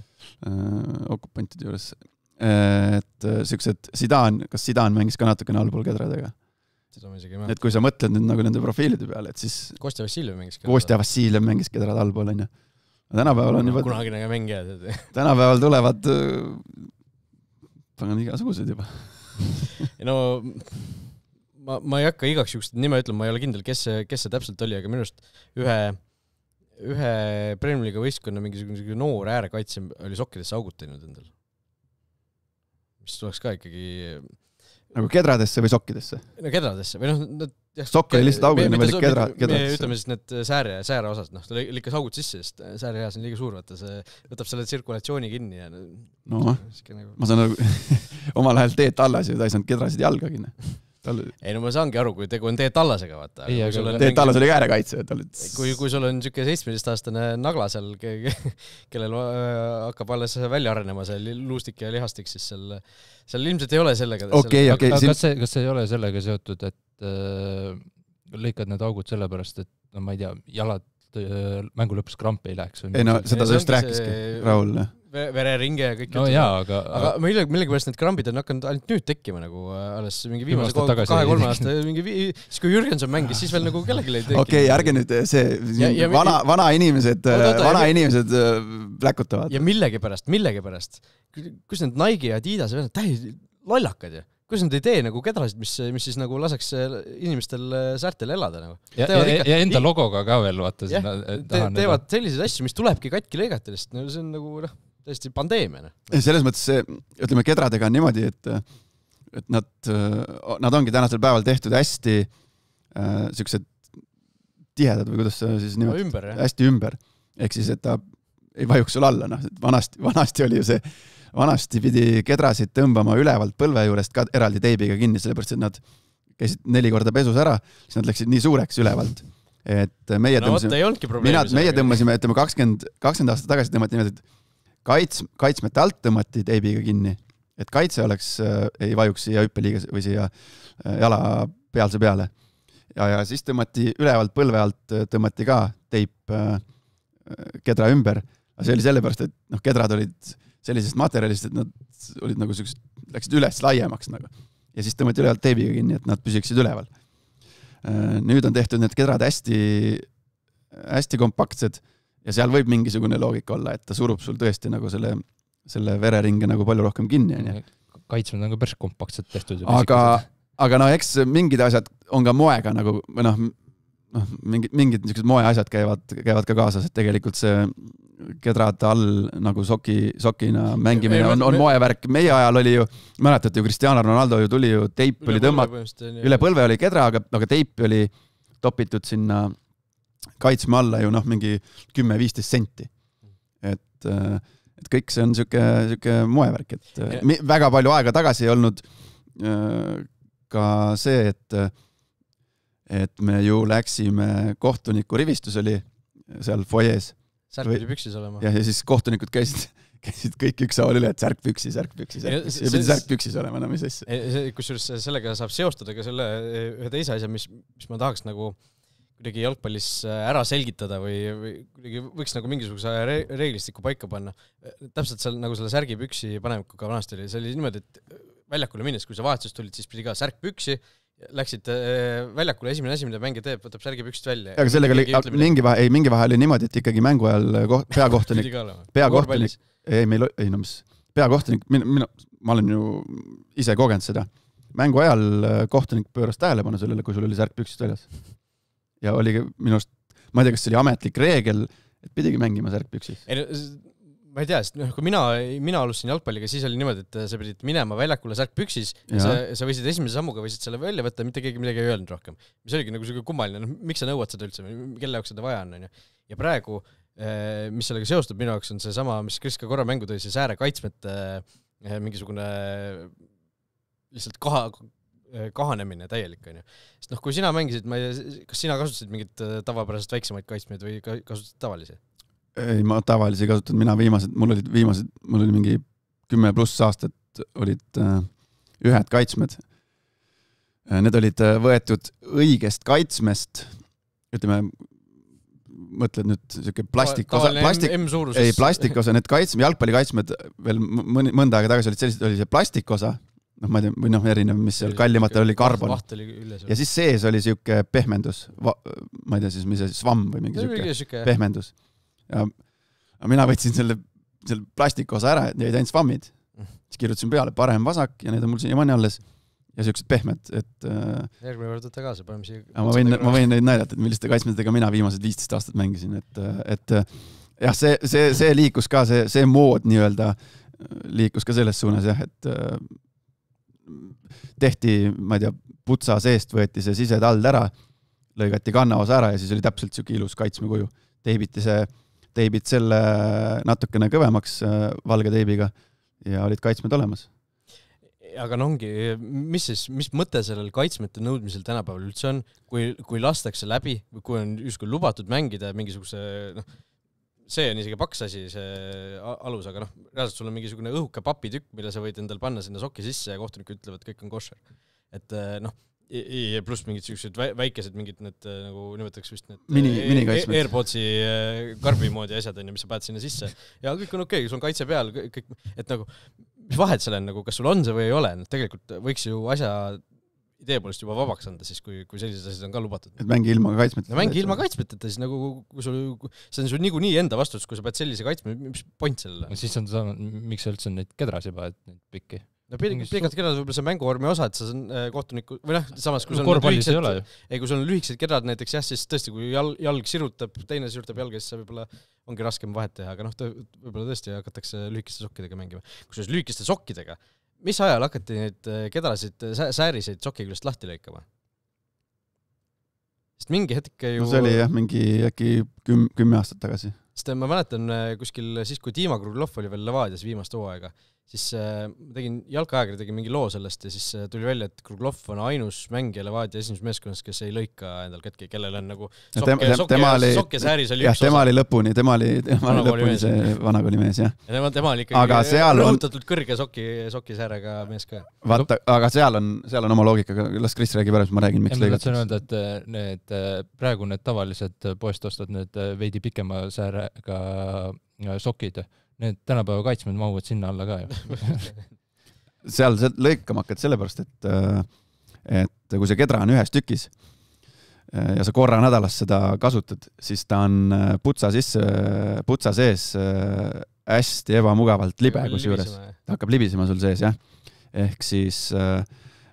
Okupantide juures. Et siuksed kas Zidane mängis ka natukene allpool kedradega. Et kui sa mõtled nüüd nagu nende profiilide peale, et siis Kostja Vassiljev mängis kedrad allpool, on ju. Tänapäeval on juba kunagine mängija. Tänapäeval tulevad pagan igasugused juba. No ma ei hakka igaks juhust nime ütlema, ma ei ole kindel, kes see täpselt oli, aga minust ühe Premier League võistkonna mingisugune noor äärekaitse oli sokkidesse augut teinud endal. Mis tuleks ka ikkagi nagu kedradesse või sokkidesse? No kedradesse või sokk oli lihtsalt augud, need olid kedradesse. Me ütleme siis need sääre osas, ta liikas augud sisse, sest sääre heas on liiga suur, see võtab selle tsirkulatsiooni kinni ja ma saan nagu omal ajal Teet Allas ju ta ei saanud kedrasid jalgagi. Ei no ma saangi aru, kui tegu on Teet Allasega, vaata. Teet Allas oli äärekaitse. Kui sul on niisugune 17-aastane nagla seal, kellel hakkab alles välja arenema see luustik ja lihastik, siis seal ilmselt ei ole sellega. Kas see ei ole sellega seotud, et lõikad need augud sellepärast, et ma ei tea, jalad mängu lõpus krampi ei läheks? Ei no seda ta just rääkiski, Raul. Vereringe ja kõik. No jaa, aga millegipärast need krambid on hakanud ainult nüüd tekkima nagu alles mingi viimase 2-3 aasta siis kui Jürgenson mängis, siis veel nagu kellegi ei tekkinud. Okei, ärge nüüd see vana inimesed pläkutavad. Ja millegipärast kus need Nike ja Adidas täiesti lollakad ju. kuidas nad ei tee nagu kedrasid, mis siis nagu laseks inimestel säärtel elada nagu. Ja enda logoga ka veel vaata sinna. Teevad selliseid asju, mis tulebki katki lõigata, sest see on nagu täiesti pandeemia. Selles mõttes see, ütleme, kedradega on niimoodi, et nad ongi tänasel päeval tehtud hästi siuksed tihedad või kuidas see siis niimoodi, hästi ümber. Ehk siis, et ta ei vajuks sul alla, vanasti oli ju see, vanasti pidi kedrasid tõmbama ülevalt põlve juurest ka eraldi teibiga kinni, sellepärast, et nad käisid 4 korda pesus ära, siis nad läksid nii suureks ülevalt. Et meie tõmbasime, ütleme 20 aastat tagasi tõmmati niimoodi, et kaitsmete alt tõmmati teibiga kinni, et kaitse ei vajuks siia hüppeliiga või siia jala pealse peale. Ja siis tõmmati ülevalt põlve alt, tõmmati ka teip kedra ümber. See oli sellepärast, et kedrad olid sellisest materjalist, et nad olid nagu sellised, läksid üles laiemaks nagu. Ja siis tõmmati ülevalt teibiga kinni, et nad püsiksid üleval. Nüüd on tehtud need kedrad hästi kompaktsed ja seal võib mingisugune loogika olla, et ta surub sul tõesti nagu selle vereringe nagu palju rohkem kinni. Kaitsmed on ka päris kompaktsed tehtud. Aga eks mingid asjad on ka moega nagu, mingid moeasjad käivad ka kaasas, et tegelikult see kedrad all nagu sokina mängimine on moevärk. Meie ajal oli ju, mäletate ju, Cristiano Ronaldo ju tuli ju, teip oli üle põlve oli kedra, aga teip oli topitud sinna kaitsme alla ju mingi 10-15 senti. Et kõik see on siuke moevärk, et väga palju aega tagasi ei olnud ka see, et me ju läksime kohtuniku rivistus oli seal foyees. Särk pidi püksis olema. Ja siis kohtunikud käisid kõik ükshaaval üle, et särk püksis. Ja pidi särk püksis olema, mis asja. Kusjuures sellega saab seostada ka selle ühe teise asja, mis ma tahaks nagu kuidagi jalgpallis ära selgitada või kuidagi võiks nagu mingisuguse reeglistiku paika panna. Täpselt seal nagu selle särgi püksi panemikuga vanasti oli. See oli niimoodi, et väljakule minnes, kui sa vahetusest tulid, siis pidi ka särk püksi, läksid väljakule esimene asi, mida mängija teeb, võtab särgi püksist välja. Aga sellega mingi vahe oli niimoodi, et ikkagi mängu ajal peakohtunik, ma olen ju ise kogenud seda. Mängu ajal kohtunik pööras tähelepanu sellele, kui sul oli särk püksist väljas. Ja oli minust, ma ei tea, kas see oli ametlik reegel, et pidigi mängima särk püksis. Ma ei tea, sest kui mina alustasin jalgpalliga, siis oli niimoodi, et sa pidid minema väljakule särk püksis ja sa võisid esimese sammuga selle välja võtta, mitte keegi midagi ei öelnud rohkem. Mis oligi nagu selline kummaline, miks sa nõuad seda üldse, kelle jaoks seda vaja on. Ja praegu, mis sellega seostub minu jaoks on see sama, mis Kris ka korra mängu tõi, see sääre kaitsmete mingisugune lihtsalt kahanemine täielik. Sest kui sina mängisid, kas sina kasutasid mingit tavapäraselt väiksemaid kaitsmeid või kasutasid tavalisi? Ei, ma tavalisi kasutanud, mul oli mingi 10+ aastat olid ühed kaitsmed. Need olid võetud õigest kaitsmest, ütleme, mõtled nüüd siuke plastikosa, need jalgpallikaitsmed veel mõnda aega tagasi olid sellised, oli see plastikosa, ma ei tea, või erinev, mis seal kallimatel oli karbon. Ja siis sees oli siuke pehmendus, ma ei tea siis, mis see svamm või mingi siuke pehmendus. Ja mina võtsin selle plastikosa ära, et jäid ainult svammid. Siis kirjutasin peale parem vasak ja need on mul siiamaani alles ja siuksed pehmed, et järgmine kord võtta kaasa, paneme siia. Ma võin neid näidata, et milliste kaitsmetega mina viimased 15 aastat mängisin, et jah, see liikus ka, see mood nii-öelda liikus ka selles suunas jah, et tehti, ma ei tea, putsa seest võeti see sisetald ära, lõigati kannaosa ära ja siis oli täpselt siuke ilus kaitsmekuju. Teibid selle natukene kõvemaks valge teibiga ja olid kaitsmed olemas. Aga ongi, mis mõte sellel kaitsmete nõudmisel tänapäeval üldse on, kui lastakse läbi, kui on justkui lubatud mängida mingisuguse, see on isegi paks asi, see alus, aga reaalselt sul on mingisugune õhuke papitükk, mille sa võid endal panna sinna sokki sisse ja kohtunik ütlevad, et kõik on košer. Et ja pluss mingid sellised väikesed mingid need, nagu nimetaks vist need AirPodsi karbi moodi asjad on, mis sa paned sinna sisse. Ja kõik on okei, sul on kaitse peal, kõik, et nagu, mis vahet seal on, nagu, kas sul on see või ei ole. Tegelikult võiks ju asja idee poolest juba vabaks anda, siis kui sellised asjad on ka lubatud. Et mängi ilma kaitsmeteta. Mängi ilma kaitsmeteta, siis nagu, see on sul nii enda vastus, kui sa pead sellise kaitsme, mis point sellele? Siis on miks üldse on neid kedras juba, et neid pikki? no pikad kedrad võib-olla see mänguvormi osa, et sa kohtuniku, või samas kui sul korvpallis ei ole ju. Kui sul on lühikesed kedrad näiteks, jah, siis tõesti, kui jalg sirutab, teine sirutab jalga, siis võib-olla ongi raskem vahet teha, aga võib-olla tõesti hakatakse lühikeste sokkidega mängima. Kusjuures lühikeste sokkidega, mis ajal hakati neid kedrasid, sääriseid sokkikülest lahti lõikama? Sest mingi hetk ju... No see oli jah, mingi äkki 10 aastat tagasi. Sest ma mäletan kuskil siis, kui Dima Kruglov oli veel Levadias viimast hooaega, siis tegin Jalka-ajakirja, tegin mingi loo sellest ja siis tuli välja, et Kruglov on ainus mängija Levadia esimeses meeskonnas, kes ei lõika endal kätki, kellel on nagu sokke sääris oli üks osa. Tema oli lõpuni see vanakooli mees, jah. Ja tema oli ikkagi rõhutatud kõrge sokisäärega mees ka. Vaata, aga seal on oma loogikaga, las Kris räägib ära, ma räägin, miks lõigatakse. Ma tahtsin öelda, et praegu need tavalised poest ostad need veidi pikema säärega sokid, need tänapäeva kaitsmed mahuvad sinna alla ka ju. Seal lõikama hakkad sellepärast, et kui see kedra on ühes tükis ja sa korra nädalas seda kasutad, siis ta on putsa sees hästi ebamugavalt libe, kus juures. Ta hakkab libisema sul sees, jah. Ehk siis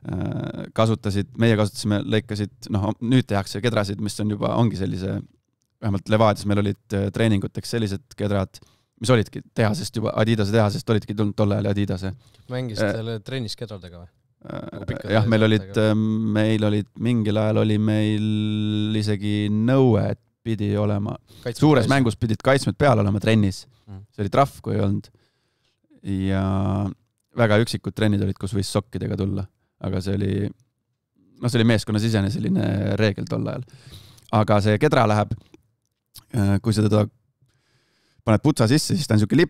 meie kasutasime, lõikasid, nüüd tehakse kedrasid, mis ongi sellise, vähemalt Levadias meil olid treeninguteks sellised kedrad, mis olidki tehasest juba, Adidase tehasest olidki tulnud tolle ajal Adidase. Mängisid selle trennis kedradega või? Jah, meil olid mingil ajal oli meil isegi nõue, et pidi olema, suures mängus pidid kaitsmed peal olema trennis. See oli trahv, kui ei olnud. Ja väga üksikud trennid olid, kus võis sokkidega tulla. Aga see oli meeskonnasisene selline reegel tol ajal. Aga see kedra läheb, kui seda paned putsa sisse, siis ta on selline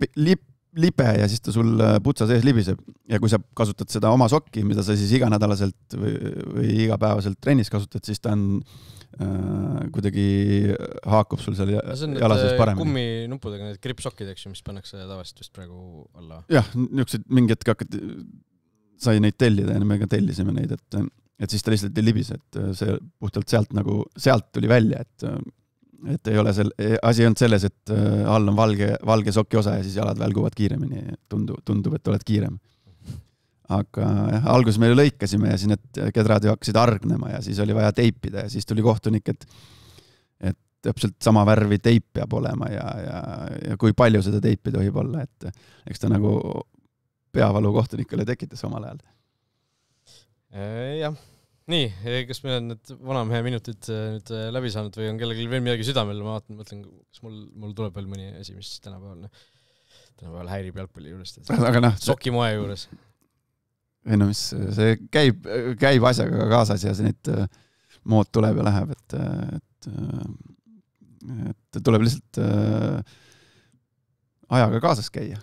libe ja siis ta sul putsa sees libiseb. Ja kui sa kasutad seda oma sokki, mida sa siis iganädalaselt või igapäevaselt trennis kasutad, siis ta on kuidagi haakub sul seal jala sees paremini. Kumminuppudega need gripsokkid, eks ju, mis pannakse tavaliselt vist praegu alla. Jah, niisugused mingi hetk sai neid tellida ja me ka tellisime neid, et siis ta lihtsalt ei libise, et see puhtalt sealt tuli välja, et ei ole asi on selles, et all on valge soki osa ja siis jalad välguvad kiiremini, tundub, et oled kiirem. Aga jah, alguses me lõikasime ja siis need kedrad hakkasid argnema ja siis oli vaja teipida ja siis tuli kohtunik, et täpselt sama värvi teip peab olema ja kui palju seda teipi tohib olla, et eks ta nagu peavalu kohtunikule tekitas omal ajal. Jah. Nii, kas meil on need vanamehe minutid nüüd läbi saanud või on kellelgi veel midagi südamel, ma mõtlen, kas mul tuleb veel mõni asi, mis tänapäeval häirib jalgpalli juurest. Sokimoe juures. Ei no mis, see käib asjaga kaasas ja see nüüd mood tuleb ja läheb, et tuleb lihtsalt ajaga kaasas käia.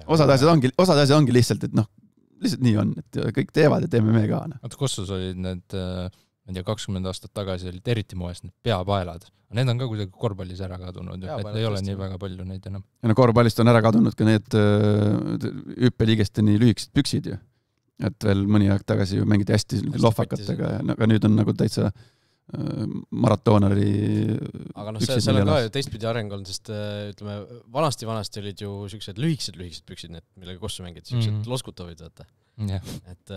Osad asjad ongi lihtsalt, et lihtsalt nii on, et kõik teevad ja teeme me ka. Kossus olid need, 20 aastat tagasi olid eriti moes need peapaelad. Need on ka kuidagi korvpallis ära kadunud, et ei ole nii väga palju neid enam. Ja korvpallist on ära kadunud ka need hüppeliigesteni lühikesed püksid ju. Et veel mõni aeg tagasi ju mängiti hästi lohvakatega, aga nüüd on nagu täitsa maratonari. Aga seal on ka teistpidi areng olnud, sest ütleme, vanasti olid ju sellised lühikesed püksid, millega kossu mängiti, sellised loskutavaid, vaata. Et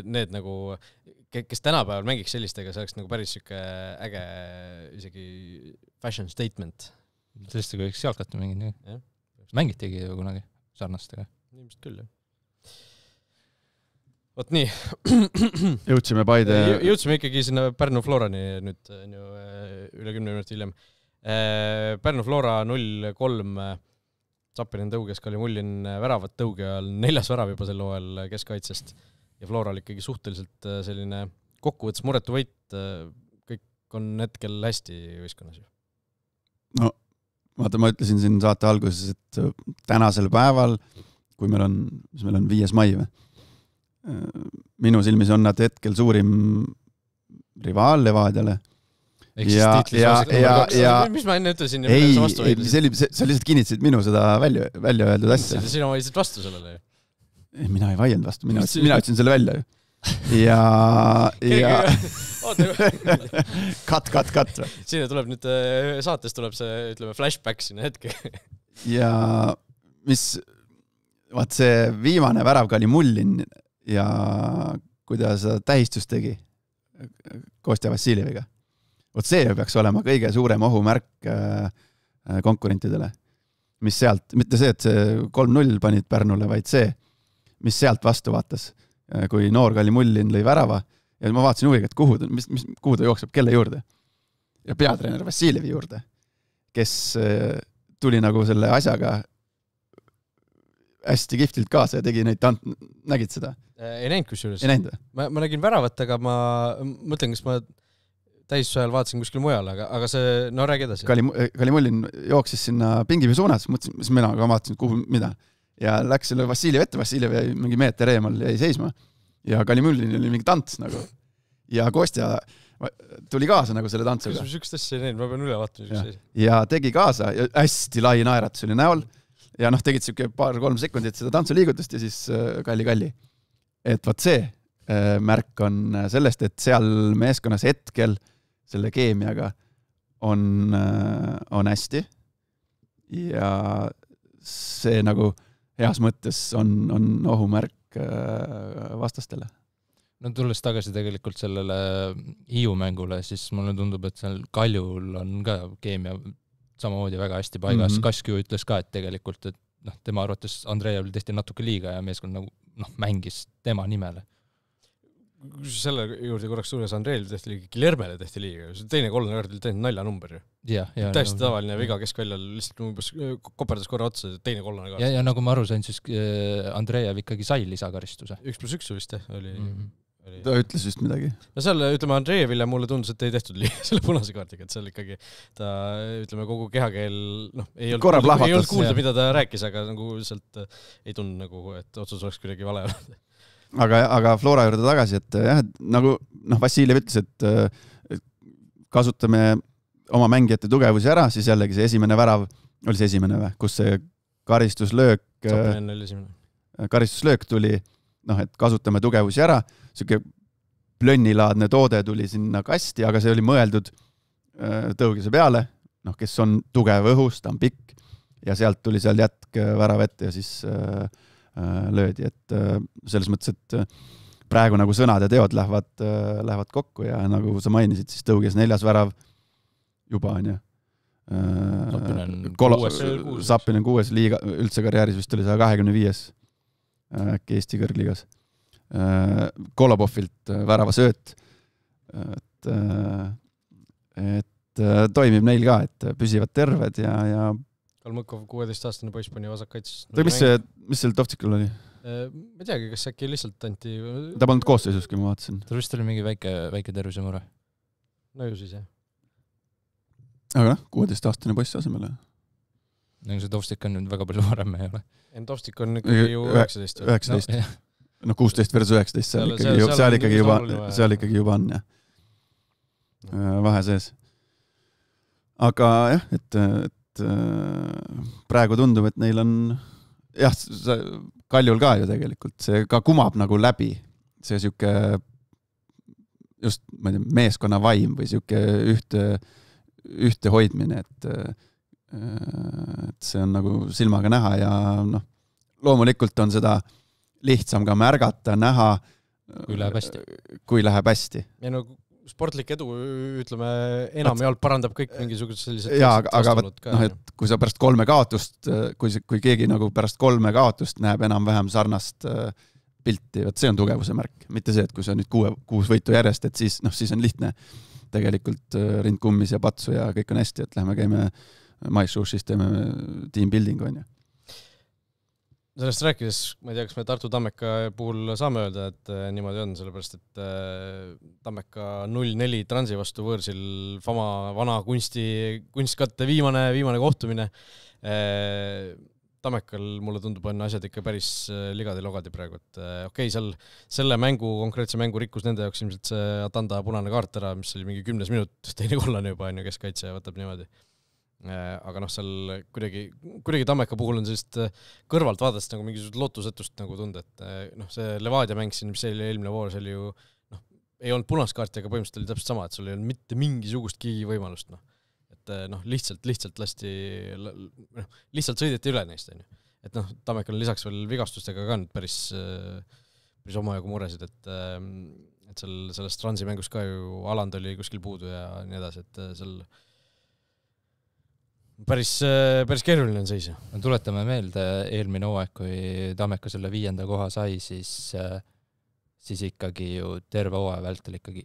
need nagu, kes tänapäeval mängiks sellistega, see oleks nagu päris siuke äge isegi fashion statement. Sellistega võiks jalkat mängida. Mängitigi ju kunagi sarnastega. Ilmselt küll, jah. Vot nii. Jõudsime ikkagi sinna Pärnu Florani nüüd üle 10 minutit hiljem. Pärnu Flora 0-3, Zappelin tõuges, Kalimullin väravat tõuge ajal, 4. värav juba sel hooajal keskkaitsest ja Flora oli ikkagi suhteliselt selline kokkuvõttes muretu võit, kõik on hetkel hästi võistkonnas ju. No, vaata, ma ütlesin siin saate alguses, et tänasel päeval, kui meil on 5. mai või, minu silmis on nad hetkel suurim rivaal Levadiale. Mis ma enne ütlesin? Sa lihtsalt kinnitasid minu seda välja öeldud asja. Sina vaisid vastu sellele? Mina ei vaielnud vastu, mina ütlesin selle välja ju. Cut. Siin tuleb nüüd, saates tuleb see, ütleme, flashback sinna hetke. Ja mis vaat see viimane värav ka oli Mullin ja kui ta seda tähistust tegi Kostja Vassiljeviga. Vot see peaks olema kõige suurem ohumärk konkurentidele. Mis sealt, mitte see, et see 3-0 panid Pärnule, vaid see, mis sealt vastu vaatas. Kui noor Kalli Mullin lõi värava ja ma vaatasin huviga, et kuhu ta jookseb, kelle juurde. Ja peatreener Vassiljevi juurde, kes tuli nagu selle asjaga hästi kihvtilt kaasa ja tegi neid nägid seda? Ei näinud kusjuures. Ei näinud? Ma nägin väravat, aga ma mõtlen, kas ma täistusajal vaatasin kuskil mujal, aga see, no räägi edasi. Kalli Mullin jooksis sinna Pingivi suunas, mõtlesin, mis mina ka vaatasin, kuhu, mida. Ja läks selle Vassiljev ette, Vassiljev jäi mingi meeter eemal jäi seisma. Ja Kalli Mullin oli mingi tants nagu. Ja Kostja tuli kaasa nagu selle tantsuga. Kas ma sükst asja ei näinud, ma pean üle vaatama. Ja tegi kaasa ja hästi lai naeratus oli näol. Ja tegid siuke 2-3 sekundit seda tantsu liigutust ja siis Kalli. Et vaat see märk on sellest, et seal meeskonnas hetkel selle keemiaga on hästi ja see nagu heas mõttes on ohumärk vastastele. No tulles tagasi tegelikult sellele Hiiu mängule, siis mulle tundub, et seal Kaljul on ka keemia samamoodi väga hästi paigas. Kaskju ütles ka, et tegelikult, et tema arvates Andreevil tehti natuke liiga ja meeskond nagu mängis tema nimele. Selle juurde korraks suures Andreevil tehti liiga, Kilermele tehti liiga. Teine kolme kaardil tehti nalja number ju. Täiesti tavaline viga keskväljal lihtsalt koperdas korra otsa, teine kolme kaart. Ja nagu ma aru sain, siis Andreev ikkagi sai lisakaristuse. 1+1 vist oli. Ta ütles just midagi. No seal, ütleme, Andreevile mulle tundus, et ei tehtud liiga selle punase kaardiga, et seal ikkagi ta, ütleme, kogu kehakeel ei olnud kuulda, mida ta rääkis, aga nagu sealt ei tundu nagu, et otsus oleks kuidagi vale olnud. Aga Flora juurde tagasi, et jah, nagu Vassiljev ütles, et kasutame oma mängijate tugevusi ära, siis jällegi see esimene värav oli see esimene või, kus see karistuslöök tuli, et kasutame tugevusi ära, siuke plönnilaadne toode tuli sinna kasti, aga see oli mõeldud tõugise peale, kes on tugev õhus, ta on pikk ja sealt tuli seal jätk värav ette ja siis löödi, et selles mõttes, et praegu nagu sõnad ja teod lähevad kokku ja nagu sa mainisid, siis tõuges 4. värav juba on ju. Sappinen 6. liiga, üldse karjääris vist oli 125. Äkki Eesti kõrgliigas. Kolobovilt värava sööt. Et toimib neil ka, et püsivad terved ja Kalmõkov 16-aastane poiss pani vasakkaitses. Mis seal Tovtsikul oli? Ma teagi, kas äkki lihtsalt anti... Ta polnud koosseisuski, ma vaatasin. Ta vist oli mingi väike tervisemure. No ju siis, jah. Aga 16-aastane poiss asemele. See Tovtsik on nüüd väga palju varem ei ole. Tovtsik on ikkagi ju 19. 19. 16 versus 19. Seal ikkagi juba on, jah. Vahe sees. Aga jah, et praegu tundub, et neil on jah, Kaljul ka ju tegelikult, see ka kumab nagu läbi, see siuke just, ma ei tea, meeskonna vaim või siuke ühte hoidmine, et see on nagu silmaga näha ja loomulikult on seda lihtsam ka märgata, näha, kui läheb hästi. Ja sportlik edu, ütleme, enam jaolt parandab kõik mingisugused sellised aga et kui sa pärast 3 kaotust, kui keegi nagu pärast 3 kaotust näeb enam-vähem sarnast pilti, see on tugevuse märk. Mitte see, et kui sa nüüd 6 võitu järjest, et siis on lihtne tegelikult rind kummis ja patsu ja kõik on hästi, et lähme käime MyShow'is, teeme team building on ju. Sellest rääkides, ma ei tea, kas me Tartu Tammeka puhul saame öelda, et niimoodi on, sellepärast, et Tammeka 0-4 Transi vastu võõrsil Fama vana kunstkatte viimane kohtumine. Tammekal mulle tundub on asjad ikka päris ligadi-logadi praegu, et okei, seal selle konkreetse mängu rikkus nende jaoks ilmselt see Atanda punane kaart ära, mis oli mingi 10 minut, teine kollane juba on ju keskkaitse ja võtab niimoodi. Aga seal kuidagi Tammeka puhul on sellist kõrvalt vaadast nagu mingisugust lootusetust nagu tunda, et see Levadia mäng siin, mis oli eelmine voor, see oli ju ei olnud punaskaarti, aga põhimõtteliselt oli täpselt sama, et sul ei olnud mitte mingisugustki võimalust. Et lihtsalt lasti, lihtsalt sõideti üle neist. et noh, Tammekal lisaks veel vigastustega ka nüüd päris omajagu muresid, et selles Transi mängus ka ju Aland oli kuskil puudu ja nii edasi, et seal päris keeruline on seis. Tuletame meelde eelmine hooaeg, kui Tammeka selle 5. koha sai, siis ikkagi ju terve hooaja vältel ikkagi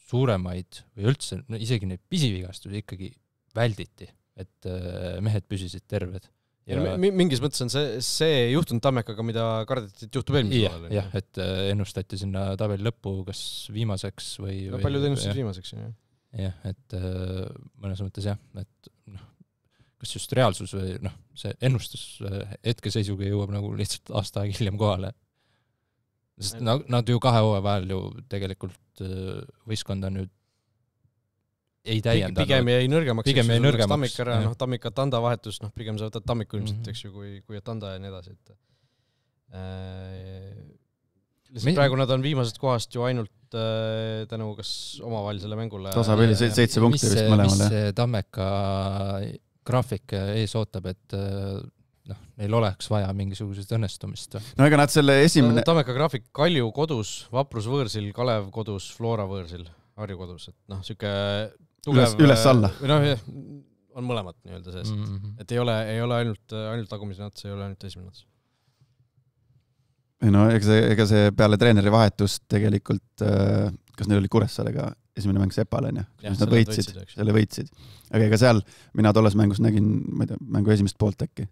suuremaid või üldse isegi neid pisivigastusi ikkagi välditi, et mehed püsisid terved. Ja mingis mõttes on see juhtunud Tammekaga, mida kardeti, et juhtub eelmisel. Jah, et ennustati sinna tabeli lõppu kas viimaseks või... No paljud ennustasid viimaseks. Jah, et mõnes mõttes jah, et kas just reaalsus või see ennustus hetkeseisuga jõuab nagu lihtsalt aasta aeg hiljem kohale. Sest nad ju 2 hooaja vahel ju tegelikult võistkonda nüüd ei täiendanud. Pigem jäi nõrgemaks. Tammik ära, Tammika Tanda vahetus, pigem sa võtad Tammiku ilmselt, eks ju, kui Tanda ja nii edasi. Praegu nad on viimasest kohast ju ainult tänu kas omavahel selle mängule. Tasapeli 7 punkti vist mõlemale. Mis Tammeka graafik ees ootab, et neil oleks vaja mingisugusest õnnestumist. No ega nad selle esimene... Tammeka graafik Kalju kodus, Vaprus võõrsil, Kalev kodus, Flora võõrsil, Harju kodus. Et süke tugev... Üles-alla. On mõlemad nii-öelda sees. Et ei ole ainult tagumise nats, ei ole ainult esimene nats. No ega see peale treeneri vahetust tegelikult, kas neil oli Kuressaarega esimene mäng Sepal, on ju? Nad võitsid. Aga ega seal, mina tolles mängus nägin, ma ei tea, mängu esimest poolt äkki.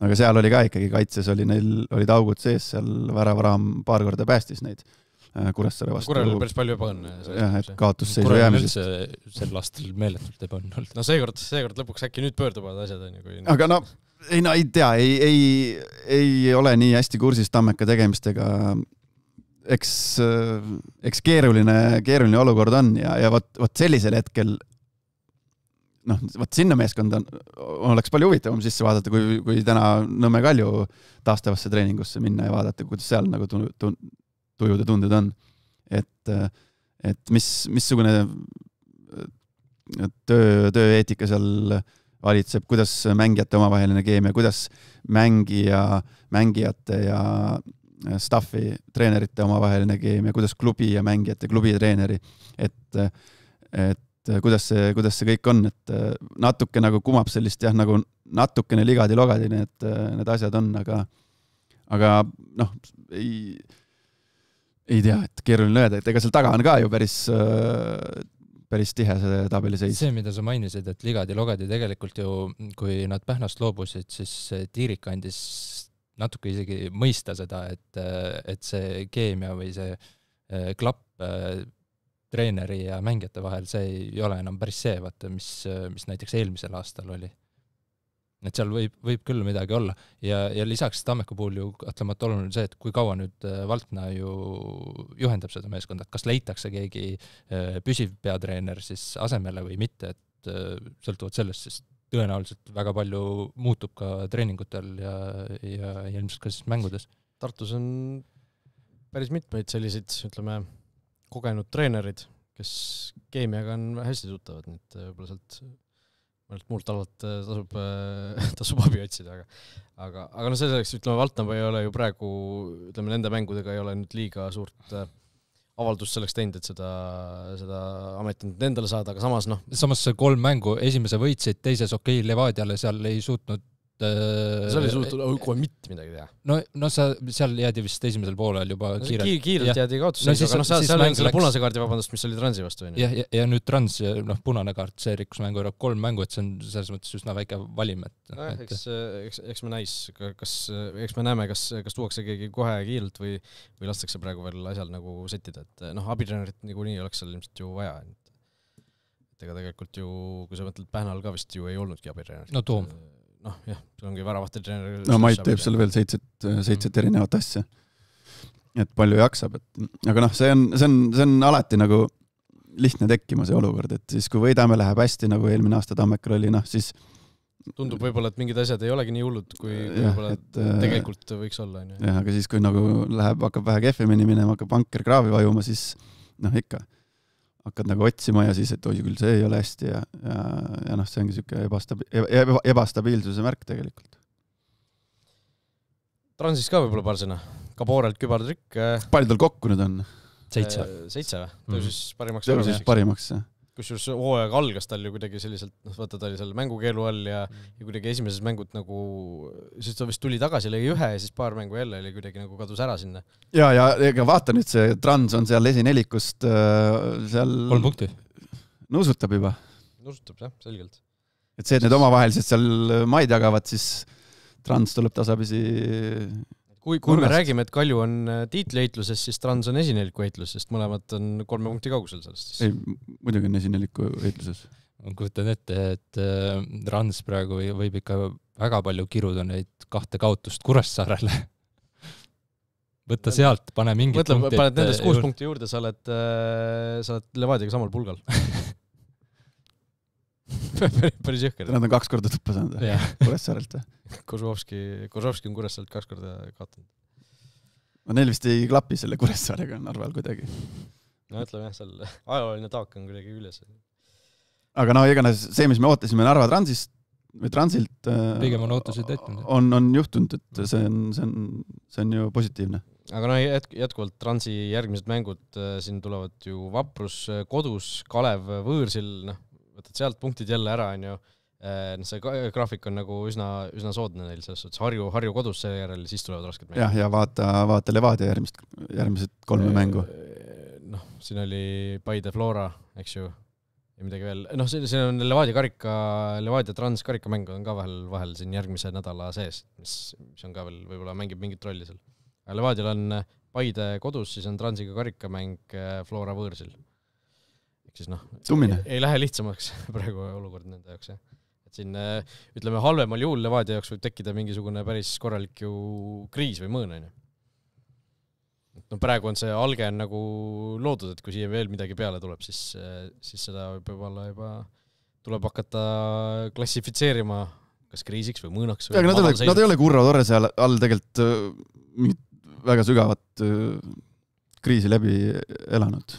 Aga seal oli ka ikkagi kaitses, neil olid augud sees, seal väravaraam paar korda päästis neid Kuressaare vastu. Kurel oli päris palju ebaõnne. Jah, et kaotusseisu jäämisest. Kurel üldse sel aastal meeletult ebaõnne olnud. No seekord lõpuks äkki nüüd pöörduvad asjad. Aga ei tea, ei ole nii hästi kursis Tammeka tegemistega. Eks keeruline olukord on ja võt sellisel hetkel sinna meeskonda oleks palju huvitavam sisse vaadata, kui täna Nõmme Kalju taastavasse treeningusse minna ja vaadata, kuidas seal nagu tujud ja tunded on. Et missugune tööeetika seal valitseb, kuidas mängijate omavaheline keemia, kuidas mängijate ja staffi, treenerite omavaheline keemia, kuidas klubi ja mängijate, klubi ja treeneri, et kuidas see kõik on, et natuke nagu kumab sellist nagu natukene ligadi-logadi need asjad on, aga ei tea, et keeruline öelda, et ega seal taga on ka ju päris tihe see tabeliseis. See, mida sa mainisid, et ligadi-logadi tegelikult ju, kui nad Pähnast loobusid, siis Tiirik andis natuke isegi mõista seda, et see keemia või see klapp treeneri ja mängijate vahel, see ei ole enam päris see, vaata, mis näiteks eelmisel aastal oli. Et seal võib küll midagi olla. Ja lisaks Tammeka puhul ju kahtlemata oluline see, et kui kaua nüüd Valtna ju juhendab seda meeskonda, et kas leitakse keegi püsiv peatreener siis asemele või mitte, et sõltuvalt sellest, siis tõenäoliselt väga palju muutub ka treeningutel ja ilmselt ka siis mängudes. Tartus on päris mitmeid selliseid, ütleme, kogenud treenerid, kes keemiaga on hästi tuttavad, nii et võib-olla sealt muult alalt tasub abi otsida, aga selleks, ütleme, Valtna ei ole ju praegu, ütleme, nende mängudega ei ole nüüd liiga suurt avaldust selleks teinud, et seda ametit endale saada, aga samas 3 mängu, esimese võitsid, teises Levadiale seal ei suutnud seal ei suutnud kohe mitte midagi teha. No seal jäädi vist esimesel poolel juba kiirelt jäädi kaotusseisu, aga seal on selle punase kaardi vabandust, mis oli Transi vastu. Ja nüüd Trans, punane kaart, see rikkus mängu ära 3 mängu, et see on selles mõttes üsna väike valim. Eks me näis, eks me näeme, kas tuuakse keegi kohe kiirelt või lastakse praegu veel asjal nagu settida, et abitreenerit niikuinii oleks seal ilmselt ju vaja. Ega tegelikult ju, kui sa mõtled Pähnal ka vist ju ei olnudki abitreenerit. No Toom. Jah, see ongi väravahti treener. No Mait teeb seal veel 7 erinevat asja. Et palju jaksab. Aga see on alati nagu lihtne tekkima see olukord, et siis kui võidame läheb hästi, nagu eelmine aasta Tammekal oli, siis tundub võib-olla, et mingid asjad ei olegi nii hullud, kui võib-olla tegelikult võiks olla. Jah, aga siis kui nagu hakkab vähe kehvemini minema, hakkab vanker kraavi vajuma, siis ikka hakkad nagu otsima ja siis, et oi küll, see ei ole hästi ja see ongi siuke ebastabiilsuse märk tegelikult. Transis ka võib-olla paar sõna. Kaborelt kübartrükk. Palju tal kokku nüüd on? 7 või? Tõusis parimaks. Tõusis parimaks, jah. Kusjuures hooaeg algas tal ju kuidagi selliselt, võtta ta oli seal mängukeelu all ja kuidagi esimeses mängud nagu, siis ta vist tuli tagasi, lõi 1 ja siis paar mängu jälle oli kuidagi nagu kadus ära sinna. Ja ega vaata nüüd, see Trans on seal esinnelikust seal 3 punkti. Nuusutab juba. Nuusutab, jah, selgelt. Et see, et need omavahelised seal maid jagavad, siis Trans tuleb tasapisi Kui me räägime, et Kalju on tiitliheitluses, siis Trans on esineliku heitluses, sest mõlemad on 3 punkti kaugusel sellest. Ei, muidugi on esineliku heitluses. Ma kujutan ette, et Trans praegu võib ikka väga palju kiruda neid 2 kaotust Kuressaarele. Võtta sealt, pane mingid punktid. Paned nendest 6 punkti juurde, sa oled Levadiaga samal pulgal. Päris jõhker. Nad on 2 korda tuppa saanud Kuressaarelt. Kozlovski on Kuressaarelt 2 korda kaotanud. No neil vist ei klapi selle Kuressaarega Narval kuidagi. No ütleme jah, seal ajalooline taak on kuidagi üles. Aga no iganes see, mis me ootasime Narva Transilt või Transilt pigem on ootusid täitnud. On juhtunud, et see on ju positiivne. Aga no jätkuvalt Transi järgmised mängud siin tulevad ju Vaprus kodus, Kalev võõrsil, võtad sealt punktid jälle ära, on ju. See graafik on nagu üsna soodne neil, selles suhtes Harju kodus selle järel, siis tulevad rasked mängud. Ja vaata Levadia järgmised 3 mängu. Siin oli Paide Flora, eks ju, ja midagi veel. See on Levadia Trans karikamäng on ka vahel siin järgmise nädala sees, mis on ka veel võib-olla mängib mingit rolli seal. Levadial on Paide kodus, siis on Transiga karikamäng Flora võõrsil. Ehk siis ei lähe lihtsamaks praegu olukord nende jaoks, jah. Et siin, ütleme, halvemal juhul Levadia jaoks võib tekkida mingisugune päris korralik ju kriis või mõõn, on ju. Praegu on see alge on nagu loodud, et kui siia veel midagi peale tuleb, siis seda võib-olla juba tuleb hakata klassifitseerima kas kriisiks või mõõnaks. Aga nad ei ole Kurro Torre seal all tegelikult mingit väga sügavat kriisi läbi elanud.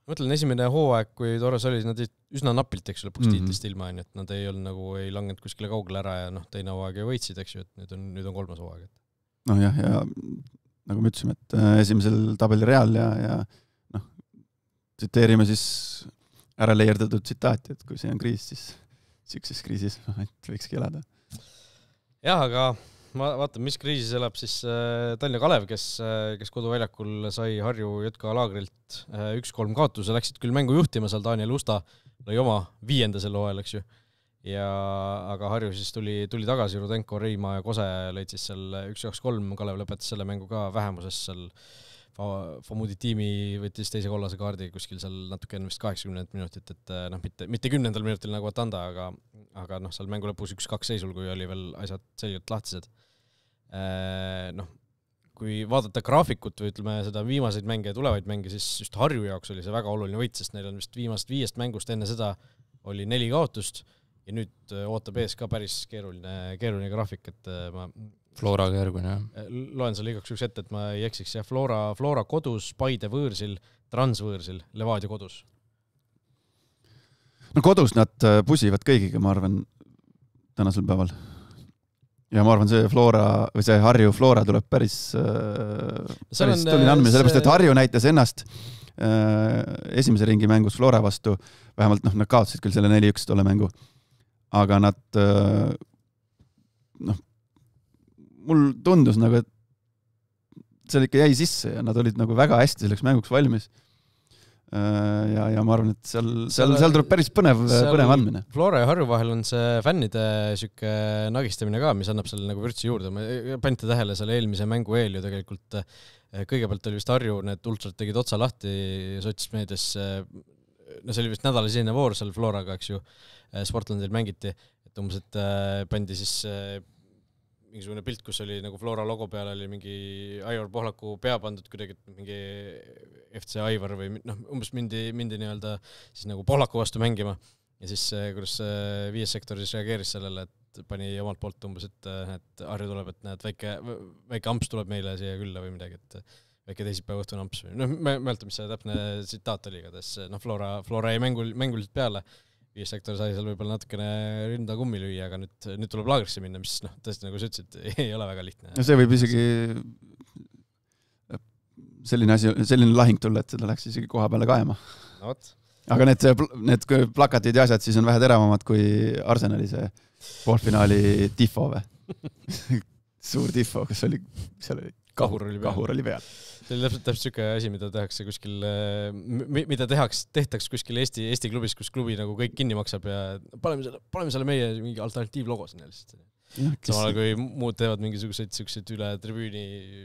Ma mõtlen, esimene hooaeg, kui Torres oli, nad üsna napilt, eks lõpuks tiitlist ilma, et nad ei olnud nagu, ei langenud kuskile kaugele ära ja teine hooaeg ei võitsid, eks ju, et nüüd on 3. hooaeg. Ja nagu me ütlesime, et esimesel tabeli real ja tsiteerime siis ära leierdatud tsitaati, et kui see on kriis, siis siukses kriisis võikski elada. Jah, aga ma vaatan, mis kriisis elab siis Tallinna Kalev, kes koduväljakul sai Harju JK Laagrilt 1-3 kaotuse, läksid küll mängu juhtima, seal Daniel Usta lõi oma 5. selle hooajal, eks ju. Aga Harju siis tuli tagasi, Rudenko, Reima ja Kose lõid siis seal 1-2-3, Kalev lõpetas selle mängu ka vähemuses seal. Famudi tiimi võttis teise kollase kaardi kuskil seal natuke enne vist 80 minutit, et mitte 10. minutil nagu Atanda, aga seal mängu lõpus 1-2 seisul, kui oli veel asjad selgelt lahtised. Kui vaadata graafikut või ütleme seda viimaseid mänge ja tulevaid mänge, siis just Harju jaoks oli see väga oluline võit, sest neil on vist viimast 5 mängust enne seda oli 4 kaotust ja nüüd ootab ees ka päris keeruline graafik, et ma Floraga järgmine, jah. Loen selle igaks ette, et ma ei eksiks, jah, Flora kodus, Paide võõrsil, Trans võõrsil, Levadia kodus. Kodus nad pusivad kõigiga, ma arvan, tänasel päeval. Ja ma arvan, see Harju Flora tuleb päris tuline andmine, sellepärast, et Harju näitas ennast esimese ringi mängus Flora vastu, vähemalt nad kaotasid küll selle 4-1 tolle mängu, aga nad mul tundus nagu, et see ikka jäi sisse ja nad olid nagu väga hästi selleks mänguks valmis. Ja ma arvan, et seal tuleb päris põnev andmine. Flora ja Harju vahel on see fännide süke nagistamine ka, mis annab selle nagu vürtsi juurde. Ma panite tähele selle eelmise mängu eel ju tegelikult kõigepealt oli vist Harju, need ultrad tegid otsa lahti sotsmeedias. See oli vist nädalaline voor seal Floraga, eks ju, Sportlandil mängiti, et umbes, et pandi siis mingisugune pilt, kus oli nagu Flora logo peal oli mingi Aivar Pohlaku pea pandud kuidagi mingi FC Aivar või umbes mindi nii-öelda siis nagu Pohlaku vastu mängima ja siis kuidas viies sektoris reageeris sellele, et pani omalt poolt umbes, et Harju tuleb, et näed, väike amps tuleb meile siia külla või midagi, et väike teisipäeva õhtune amps või ma mäletan, mis see täpne tsitaat oli igatahes, Flora jäi mänguliselt peale sektor sai seal võib-olla natukene rinda kummi lüüa, aga nüüd tuleb laagrisse minna, mis tõesti, nagu sa ütlesid, ei ole väga lihtne. Ja see võib isegi selline lahing tulla, et seda läks isegi koha peale kaema. No võt. Aga need plakatid ja asjad siis on vähe teravamad kui Arsenali see poolfinaali tifo või? Suur tifo, kus oli, seal oli kahur oli peal. See oli täpselt siuke asi, mida tehakse kuskil, mida tehtaks kuskil Eesti klubis, kus klubi nagu kõik kinni maksab ja paneme selle meie mingi alternatiivlogo sinna lihtsalt. Samal kui muud teevad mingisuguseid üle tribüüni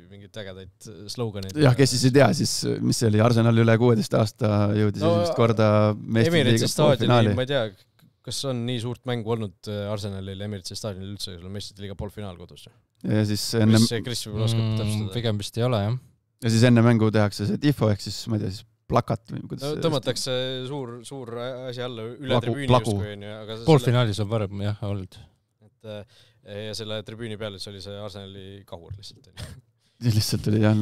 mingeid ägedaid sloganeid. Jah, kes siis ei tea, siis mis see oli, Arsenal üle 16 aasta jõudis esimest korda Meistrite Liiga poolfinaali. Ma ei tea, kas on nii suurt mängu olnud Arsenalil Emirates staadionil üldse, kui on Meistrite Liiga poolfinaal kodus? Ja siis Chris võib oskab täpsustada. Pigem vist ei ole, jah. Ja siis enne mängu tehakse see tifo, ehk siis, ma ei tea, siis plakat või kuidas tõmmatakse suur asi alla üle tribüüni justkui. Poolfinaalis on varem, jah, olnud. Ja selle tribüüni peal oli see Arsenali kahur lihtsalt. Lihtsalt oli jah.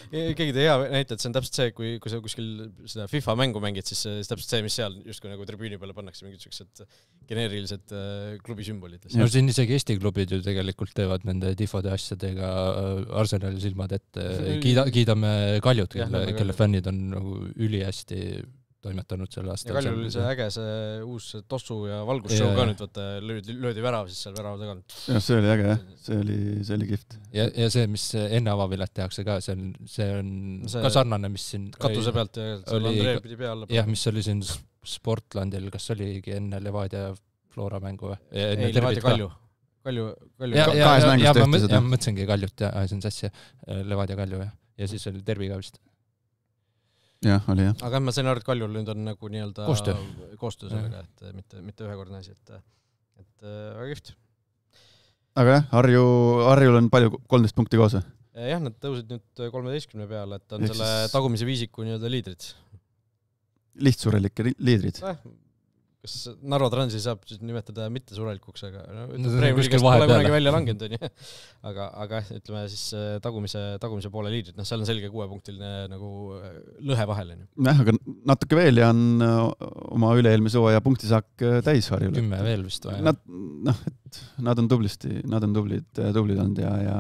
Keegi te hea näite, et see on täpselt see, kui sa kuskil seda FIFA mängu mängid, siis täpselt see, mis seal justkui nagu tribüüni peale pannakse mingid sellised geneerilised klubisümbolid. No siin isegi Eesti klubid ju tegelikult teevad nende tifode asjadega Arsenali silmad ette. Kiidame Kaljut, kelle fännid on nagu ülihästi toimetanud selle aastal. Ja Kaljul oli see äge see uus tossu ja valgusshow ka nüüd, võtta löödi värav siis seal värava tagant. Ja see oli äge, jah. See oli kihvt. Ja see, mis enne avavilet tehakse ka, see on ka sarnane, mis siin katuse pealt ja Andree pidi pea alla. Jah, mis oli siin Sportlandil, kas oligi enne Levadia Flora mängu või? Ei, Levadia Kalju. Kahes mängus tehti seda. Ja mõtlesingi Kaljut, ja see on sassi, Levadia Kalju, ja siis oli Derbi ka vist. Jah, oli jah. Aga ma sain aru, et Kaljul nüüd on nagu nii-öelda koostöö sellega, et mitte ühekordne asi, et väga kihvt. Aga jah, Harjul on palju 13 punkti koos või? Jah, nad tõusid nüüd 13 peale, et on selle tagumise viisiku nii-öelda liidrid. Lihtsurelike liidrid. Kas Narva Transi saab siis nimetada mitte surelikuks, aga kuskil pole kunagi välja langenud, on ju. Aga ütleme siis tagumise poole liidrid, seal on selge 6-punktiline nagu lõhe vahel. Jah, aga natuke veel ja on oma üle-eelmise hooaja punktisaak täis Harjul. 10 veel vist või? Nad on tublid olnud ja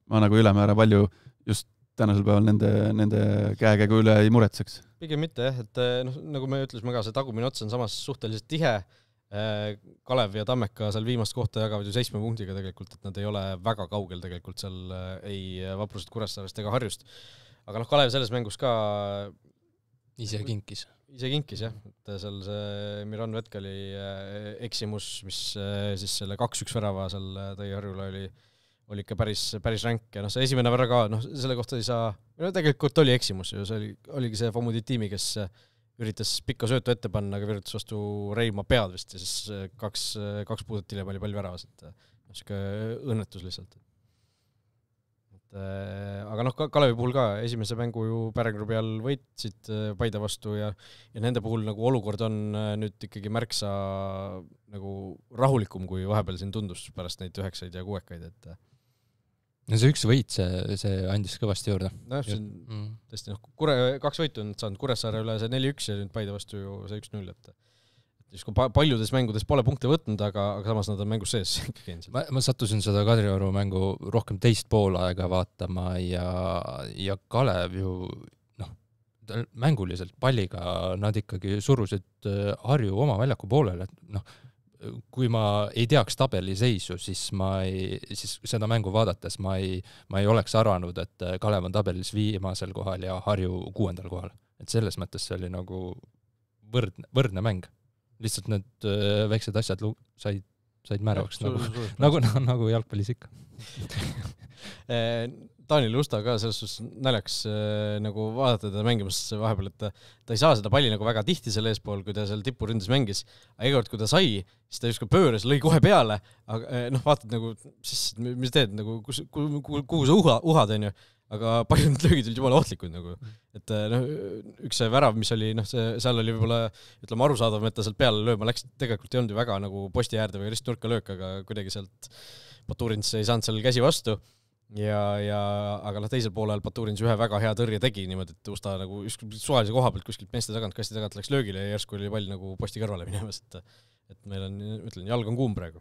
ma nagu ülemäära palju just tänasel päeval nende käekäigu üle ei muretseks. Pigem mitte, et nagu me ütlesime ka, see tagumine ots on samas suhteliselt tihe. Kalev ja Tammeka seal viimast kohta jagavad ju 7 punktiga tegelikult, et nad ei ole väga kaugel tegelikult seal ei Vaprusest, Kuressaarest ega Harjust. Aga Kalev selles mängus ka ise kinkis, jah. Et seal see Miran Vetkali eksimus, mis siis selle 2-1 värava seal tõi Harjula oli ikka päris ränk ja see esimene värra ka, selle kohta ei saa, tegelikult oli eksimus ju, see oligi see Fomudi tiimi, kes üritas pikka söötu ette panna, aga virjutas vastu Reima pead vist ja siis kaks puudet hiljem oli pall väravas, et siuke õnnetus lihtsalt. Aga Kalevi puhul ka esimese mängu ju Pärengrupi all võitsid Paide vastu ja nende puhul nagu olukord on nüüd ikkagi märksa nagu rahulikum, kui vahepeal siin tundus pärast neid 9 ja 6, et see üks võit, see andis kõvasti juurde. Tõesti, 2 võitu on saanud Kuressaare üle see 4-1 ja nüüd Paide vastu ju see 1-0, et paljudes mängudes pole punkte võtnud, aga samas nad on mängus sees. Ma sattusin seda Kadrioru mängu rohkem teist poolaega vaatama ja Kalev ju mänguliselt palliga nad ikkagi surusid Harju oma väljaku poolele, et kui ma ei teaks tabeli seisu, siis seda mängu vaadates ma ei oleks arvanud, et Kalev on tabelis viimasel kohal ja Harju 6. kohal. Et selles mõttes see oli nagu võrdne mäng. Lihtsalt need väiksed asjad said määravaks nagu jalgpallis ikka. Taanil Lusta ka selles suhtes naljaks nagu vaadata teda mängimas vahepeal, et ta ei saa seda palli nagu väga tihti selle eespool, kui ta seal tipuründes mängis. Aga igavõrd, kui ta sai, siis ta justkui pööres, lõi kohe peale, aga vaatad nagu, mis teed, nagu, kuhu sa uhad, on ju, aga paljud need löögid olid jumala ohtlikud nagu. Et üks see värav, mis oli, seal oli võib-olla, ütleme, arusaadav, et ta sealt peale lööma läks, tegelikult ei olnud ju väga nagu posti äärde või ristnurka löök, aga kuidagi sealt Baturins ei saanud seal käsi vastu. aga teisel poolel Baturins ühe väga hea tõrje tegi niimoodi, et Usta nagu suvalise koha pealt kuskilt meeste tagant, kasti tagant läks löögile ja järsku oli pall nagu posti kõrvale minemas, et meil on, ütlen, jalg on kuum praegu.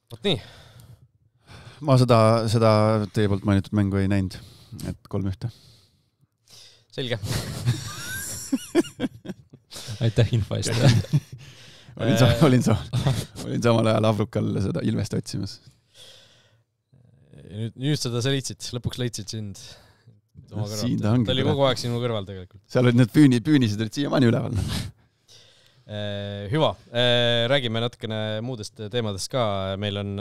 Vot nii. Ma seda teie poolt mainitud mängu ei näinud, et 3-1. Selge. Aitäh info eest. olin samal ajal Avrukal seda Ilvest otsimas. Nüüd seda sa lõpuks leidsid sind. Siin ta ongi. Ta oli kogu aeg sinu kõrval tegelikult. Seal olid need püünised olid siiamaani üleval. Hüva, räägime natukene muudest teemadest ka. Meil on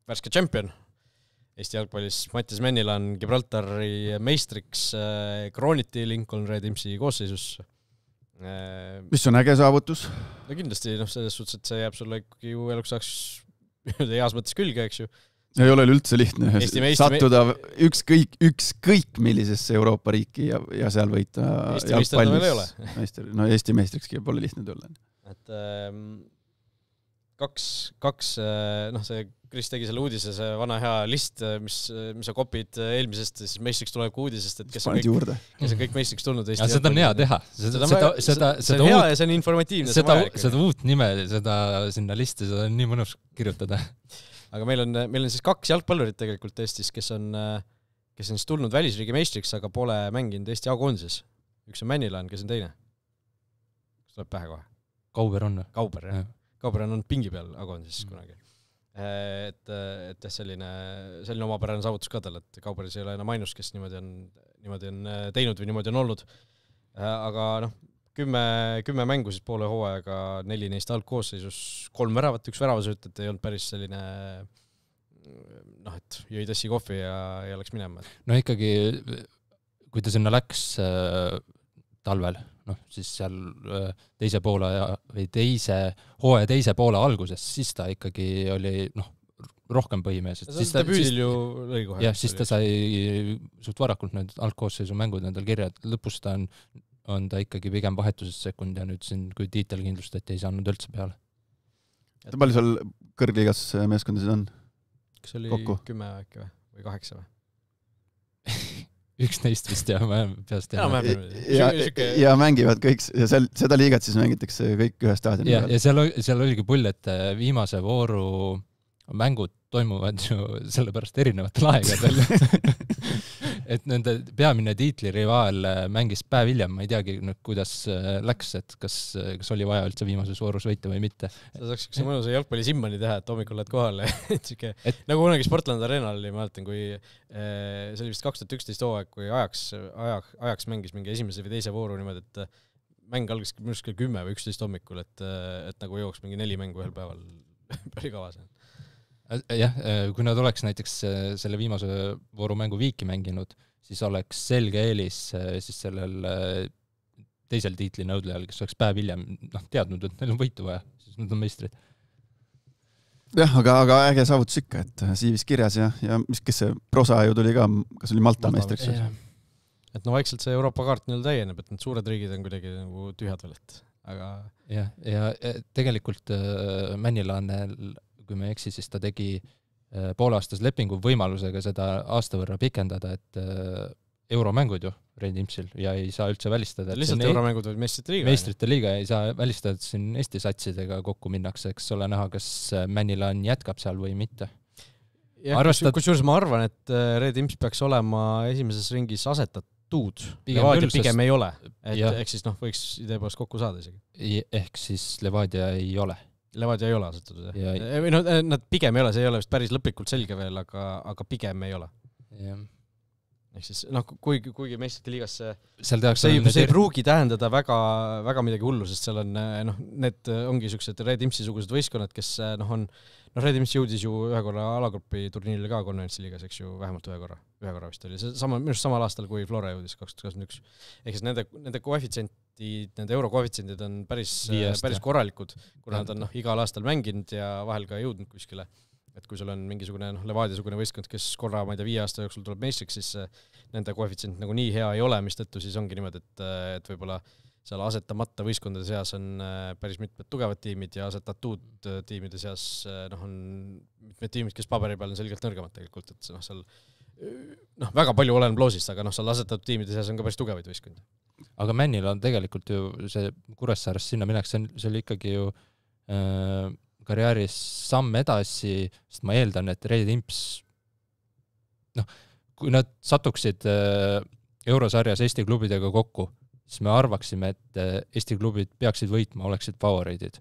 värske tšempion Eesti jalgpallis. Mattias Mennilan Gibraltari meistriks krooniti Lincoln Red Imsi koosseisus. Mis on äge saavutus? No kindlasti, selles suhtes, et see jääb sulle ikkagi ju eluks saaks heas mõttes külge, eks ju. Ei ole üldse lihtne sattuda ükskõik millisesse Euroopa riiki ja seal võita jalgpallis. Eesti meistrikski pole lihtne tulla. Et kaks see Kris tegi selle uudise, see vana hea list, mis sa kopid eelmisest, siis meistriks tuleb uudisest, et kes on kõik meistriks tulnud Eesti. Seda on hea teha. See on hea ja see on informatiivne. Seda uut nime, seda sinna listi, seda on nii mõnus kirjutada. Aga meil on siis kaks jalgpallurit tegelikult Eestis, kes on siis tulnud välisriigi meistriks, aga pole mänginud Eesti A-koondises. Üks on Mennilan, kes on teine. Kas tuleb pähe kohe? Kauber on. Kauber, jah. Kauber on olnud pingi peal A-koondises kunagi. Et selline omapärane saavutus ka tal, et Kauberis ei ole enam ainus, kes niimoodi on teinud või niimoodi on olnud. Aga 10 mängu siis poole hooajaga, 4 neist algkoosseisus, 3 väravat, 1 väravasööt, et ei olnud päris selline et jõi tassi kohvi ja läks minema. No ikkagi, kui ta sinna läks talvel, siis seal teise hooaja teise poole alguses, siis ta ikkagi oli rohkem põhimees. Ta püüdil ju lõi kohe. Jah, siis ta sai suht varakult need algkoosseisu mängud endal kirja, et lõpus ta on ta ikkagi pigem vahetusest sekund ja nüüd siin, kui tiitel kindlustati, ei saanud üldse peale. Palju seal kõrgliigas meeskondasid on? Kas oli kokku? 10 äkki või 8 või? Üks neist vist jah, ma peast teha. Ja mängivad kõik, ja seda liigat siis mängitakse kõik ühe staadioni peal. Ja seal oligi pull, et viimase vooru mängud toimuvad ju sellepärast erinevatel aegadel. Et nende peamine tiitlirivaal mängis päev hiljem, ma ei teagi, kuidas läks, et kas oli vaja üldse viimases voorus võita või mitte. Sa saaks üks mõnusa jalgpalli simmani teha, et hommikul lähed kohale. Nagu kunagi Sportland Arenal oli, ma mäletan, kui see oli vist 2011 hooaeg, kui ajaks mängis mingi esimese või teise vooru niimoodi, et mäng algas minu arust 10 või 11 hommikul, et nagu jooks mingi 4 mängu ühel päeval päri kavas. Jah, kui nad oleks näiteks selle viimase vooru mängu Viiki mänginud, siis oleks selge eelis siis sellel teisel tiitli nõudlejal, kes oleks päev hiljem teadnud, et neil on võitu vaja, siis nad on meistrid. Jah, aga äge saavutus ikka, et siivis kirjas ja kes see Prosa ju tuli ka, kas oli Malta meistriks? Et vaikselt see Euroopa kaart täieneb, et need suured riigid on kuidagi nagu tühjad veel, et aga... Ja tegelikult Männilanel kui me eksi, siis ta tegi pooleaastas lepingu võimalusega seda aasta võrra pikendada, et euromängud ju Red Imsil ja ei saa üldse välistada. Lihtsalt euromängud või meistrite liiga? Meistrite liiga ei saa välistada, et siin Eesti satsidega kokku minnakse, eks ole näha, kas Männilan jätkab seal või mitte. Kusjuures ma arvan, et Red Ims peaks olema esimeses ringis asetatud. Levadia pigem ei ole. Ehk siis võiks idee poolest kokku saada isegi. Ehk siis Levadia ei ole. Levadia ei ole asetatud. Või nad pigem ei ole, see ei ole vist päris lõplikult selge veel, aga pigem ei ole. Ehk siis, kuigi meistrite liigas see ei pruugi tähendada väga midagi hullu, sest seal on, need ongi sellised Red Imsi-sugused võistkonnad, kes on, Red Ims jõudis ju ühe korra alagrupi turniirile ka konverentsi liigas, eks ju, vähemalt ühe korra vist oli. Minu arust samal aastal, kui Flora jõudis 2021. Ehk siis nende koefitsientid, nende eurokoefitsientid on päris korralikud, kuna nad on igal aastal mänginud ja vahel ka jõudnud kuskile. Et kui sul on mingisugune Levadia-sugune võistkond, kes korra, ma ei tea, 5 aasta jooksul tuleb meistriks, siis nende koefitsient nagu nii hea ei ole, mis tõttu siis ongi niimoodi, et võib-olla seal asetamata võistkondade seas on päris mitmed tugevad tiimid ja asetatud tiimide seas on mitmed tiimid, kes paberi peal on selgelt nõrgemad tegelikult, et seal väga palju oleneb loosist, aga seal asetatud tiimide seas on ka päris tugevaid võistkondi. Aga Männil on tegelikult ju see Kuressaarest sinna minek, see oli ikkagi ju karjääris samm edasi, sest ma eeldan, et Red Imps kui nad satuksid eurosarjas Eesti klubidega kokku, siis me arvaksime, et Eesti klubid peaksid võitma, oleksid favoriidid.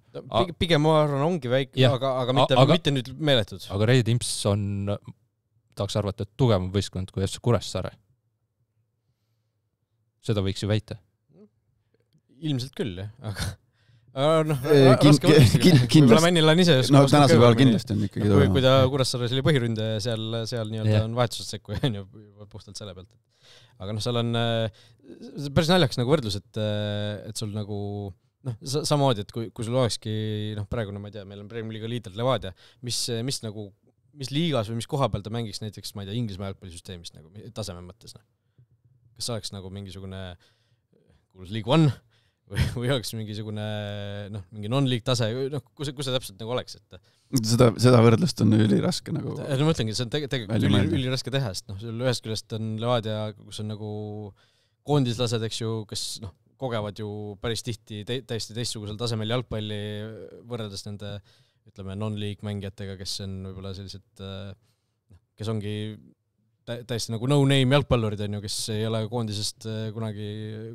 Pigem ma arvan, ongi väike, aga mitte nüüd meeletud. Aga Red Imps on, tahaks arvata, et tugevam võistkond kui FC Kuressaare. Seda võiks ju väita. Ilmselt küll, jah, aga võib-olla Männil on ise tänase päeval kindlasti on ikkagi kui ta Kuressaares oli põhiründe seal nii-öelda on vahetusest sekku ja puhtalt selle pealt. Aga seal on päris naljaks nagu võrdlus, et sul nagu samamoodi, et kui sul olekski praegu, ma ei tea, meil on Premier Liiga liidel Levadia, mis liigas või mis koha peal ta mängiks näiteks, ma ei tea, Inglismaa jalgpallisüsteemist nagu taseme mõttes. Kas oleks nagu mingisugune kuulus League One või oleks mingisugune mingi non-league tase, kus see täpselt nagu oleks, et seda võrdlust on üliraske nagu ma mõtlengi, see on tegelikult üliraske teha, sest sul ühest küljest on Levadia, kus on nagu koondislased, eks ju, kes kogevad ju päris tihti täiesti teistsugusel tasemel jalgpalli võrreldes nende, ütleme, non-league mängijatega, kes on võib-olla sellised, kes ongi täiesti nagu no-name jalgpallurid, on ju, kes ei ole koondisest kunagi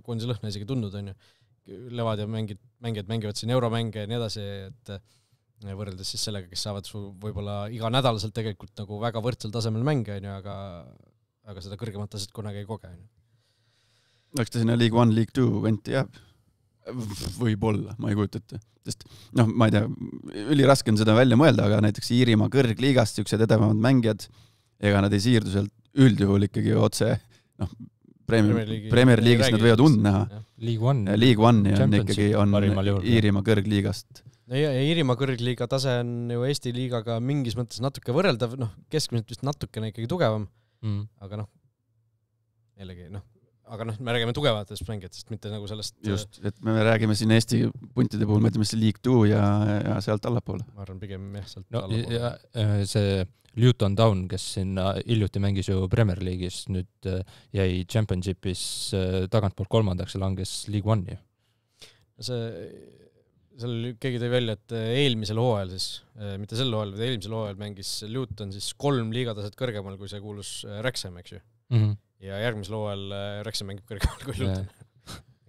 koondise lõhna isegi tundnud, on ju. Levadia mängijad mängivad siin euromänge ja nii edasi, et võrreldes siis sellega, kes saavad võib-olla iga nädalaselt tegelikult nagu väga võrdsel tasemel mänge, on ju, aga seda kõrgemat taset kunagi ei koge. Eks ta sinna League 1, League 2 venti jääb? Võib-olla, ma ei kujuta ette. Sest, ma ei tea, üliraske on seda välja mõelda, aga näiteks Iirimaa kõrgliigast niisugused edevamad mängijad, ega nad ei siirdu sealt üldjuhul ikkagi otse, Premier League'is nad võivad näha. League 1 ja ikkagi on Iirimaa kõrgliigast. Ja Iirimaa kõrgliiga tase on ju Eesti liigaga mingis mõttes natuke võrreldav, keskmiselt vist natukene ikkagi tugevam, aga jällegi, aga me räägime tugevatest mängijatest, mitte nagu sellest just, et me räägime siin Eesti puntide puhul, me ütleme see League 2 ja sealt allapoole. Ma arvan pigem sealt allapoole. Ja see Luton Town, kes sinna hiljuti mängis ju Premier League'is, nüüd jäi Championshipis tagantpoolt kolmandaks ja langes League 1. Seal keegi tõi välja, et eelmisel hooajal siis, mitte sel hooajal, vaid eelmisel hooajal mängis Luton siis 3 liigataset kõrgemal, kui see kuulus Wrexham, eks ju. Ja järgmisel hooajal Wrexham mängib kõrgemal kui Luton.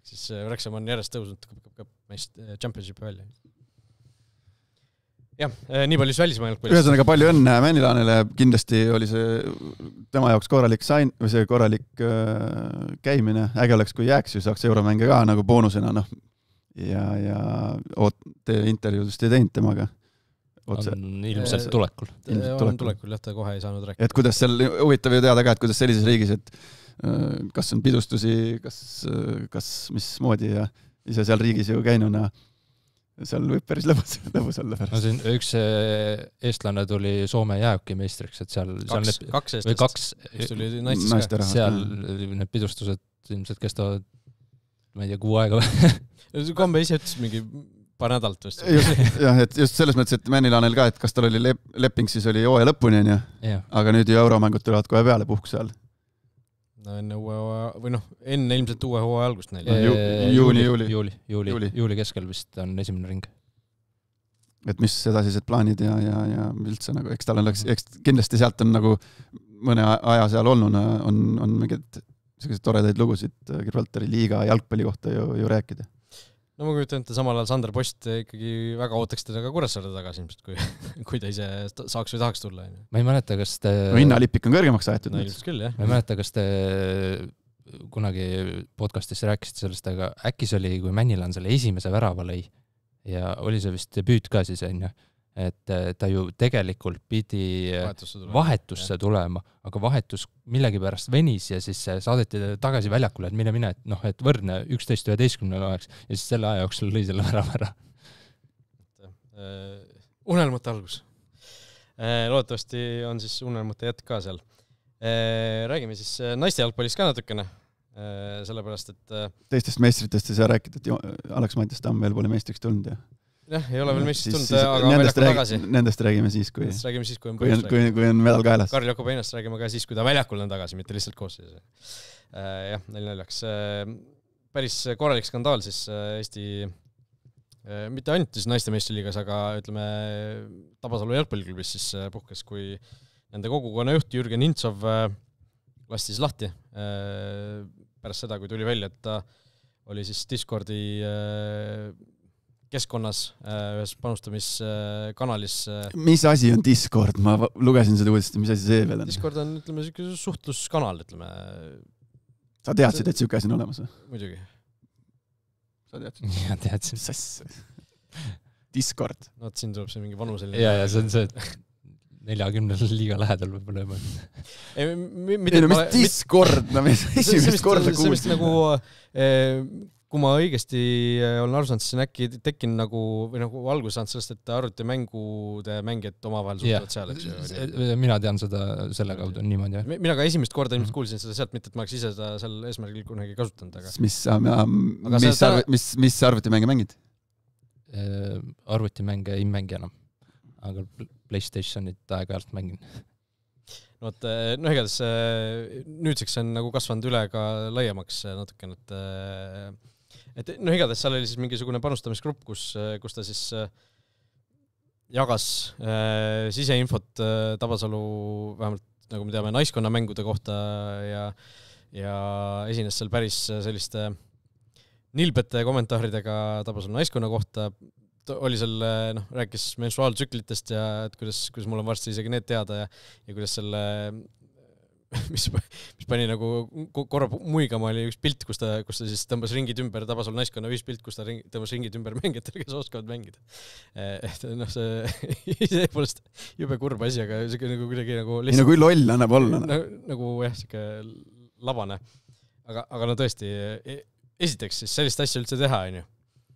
Siis Wrexham on järjest tõusnud meist Championshipi välja. Jah, nii palju siis välismaa jalgpallist. Ühesõnaga palju õnne Männilaanele, kindlasti oli see tema jaoks korralik või see korralik käimine. Äge oleks, kui jääks ju saaks euromänge ka nagu boonusena, ja te intervjuudest ei teinud temaga. On ilmselt tulekul. On tulekul, jah, ta kohe ei saanud rääkida. Et kuidas seal, huvitav ju teada ka, et kuidas sellises riigis, et kas on pidustusi, kas mis moodi ja ise seal riigis ju käinuna seal võib päris lõbus olla pärast. Üks eestlane tuli Soome jäähokimeistriks, et seal kaks eestlast. Seal need pidustused ilmselt kestavad, ma ei tea, 6 aega. Kombe ise ütles mingi paar nädalt vist. Jah, et just selles mõttes, et Männilaanel ka, et kas tal oli leping, siis oli hooaja lõpuni, aga nüüd ju euromängud tulevad kohe peale puhkuse all. Enne uue hooaja, või enne ilmselt uue hooaja algust neil. Juuli keskel vist on esimene ring. Et mis edasised plaanid ja üldse nagu, eks tal oleks, kindlasti sealt on nagu mõne aja seal olnuna on mingid sellised toredaid lugusid Gibraltari liiga jalgpalli kohta ju rääkida. Ma kujutan, et samal ajal Sander Post ikkagi väga ootaks teda ka Kuressaare tagasi ilmselt, kui ta ise saaks või tahaks tulla. Ma ei mäleta, kas te... hinnalipik on kõrgemaks aetud. No, küll, jah. Ma ei mäleta, kas te kunagi podcastis rääkisite sellest, aga äkki see oli, kui Männilaan selle esimese värava lõi ja oli see vist debüüt ka siis, et ta ju tegelikult pidi vahetusse tulema, aga vahetus millegipärast venis ja siis saadeti tagasi väljakule, et mine, et võrdne 11-11 oleks ja siis selle aja jooksul lõi selle värava. Unelmate algus. Loodetavasti on siis unelmate jätk ka seal. Räägime siis naiste jalgpallist ka natukene. sellepärast, et teistest meistritest ei saa rääkida, et Alex Mattias Tamm veel pole meistriks tulnud ja jah, ei ole veel meistriks tulnud, aga väljakul tagasi. Nendest räägime siis, kui on medal kaelas. Karl Jakob Einast räägime ka siis, kui ta väljakul on tagasi, mitte lihtsalt koosseisus. Jah, naljaks. Päris korralik skandaal siis Eesti, mitte ainult siis naiste meistriliigas, aga ütleme Tabasalu jalgpalliklubis siis puhkes, kui nende kogukonna juht Jürgen Intsov lastis lahti pärast seda, kui tuli välja, et ta oli siis Discordi keskkonnas ühes panustamiskanalis. Mis asi on Discord? Ma lugesin seda uudist, mis asi see veel on? Discord on, ütleme, suhtluskanal, ütleme. Sa teadsid, et siuke asi on olemas või? Muidugi. Sa teadsid? Ja teadsin. Sass. Discord. No, siin tuleb see mingi vanuseline. Ja see on see 40 liiga lähedal võib-olla juba. Mis Discord? Esimest korda kuulsin. Nagu, kui ma õigesti olen aru saanud, siis on äkki tekkinud nagu, või nagu algus saanud sellest, et arvutimängude mängijad omavahel suhtlevad seal, eks ju. Mina tean seda selle kaudu niimoodi. Mina ka esimest korda ilmselt kuulsin seda sealt, mitte et ma oleks ise seda seal eesmärgil kunagi kasutanud. Aga... Mis arvutimänge mängid? Arvutimänge ei mängi enam, aga PlayStationit aeg-ajalt mängin. No igatahes nüüdseks on nagu kasvanud üle ka laiemaks natukene, et igatahes seal oli siis mingisugune panustamisgrupp, kus ta siis jagas siseinfot Tabasalu vähemalt, nagu me teame, naiskonna mängude kohta ja esines seal päris selliste nilbete kommentaaridega Tabasalu naiskonna kohta. Oli seal, rääkis menstruaaltsüklitest ja et kuidas mul on varsti isegi need teada ja kuidas selle, mis pani nagu korra muigama, oli üks pilt, kus ta siis tõmbas ringid ümber, Tabasalu naiskonna ühispilt, kus ta tõmbas ringid ümber mängijatele, kes oskavad mängida. See ise poolest jube kurb asi, aga see nagu kuidagi nagu lihtsalt... Nagu loll annab olla. Nagu jah, siuke labane. Aga no tõesti, esiteks siis sellist asja üldse teha, on ju.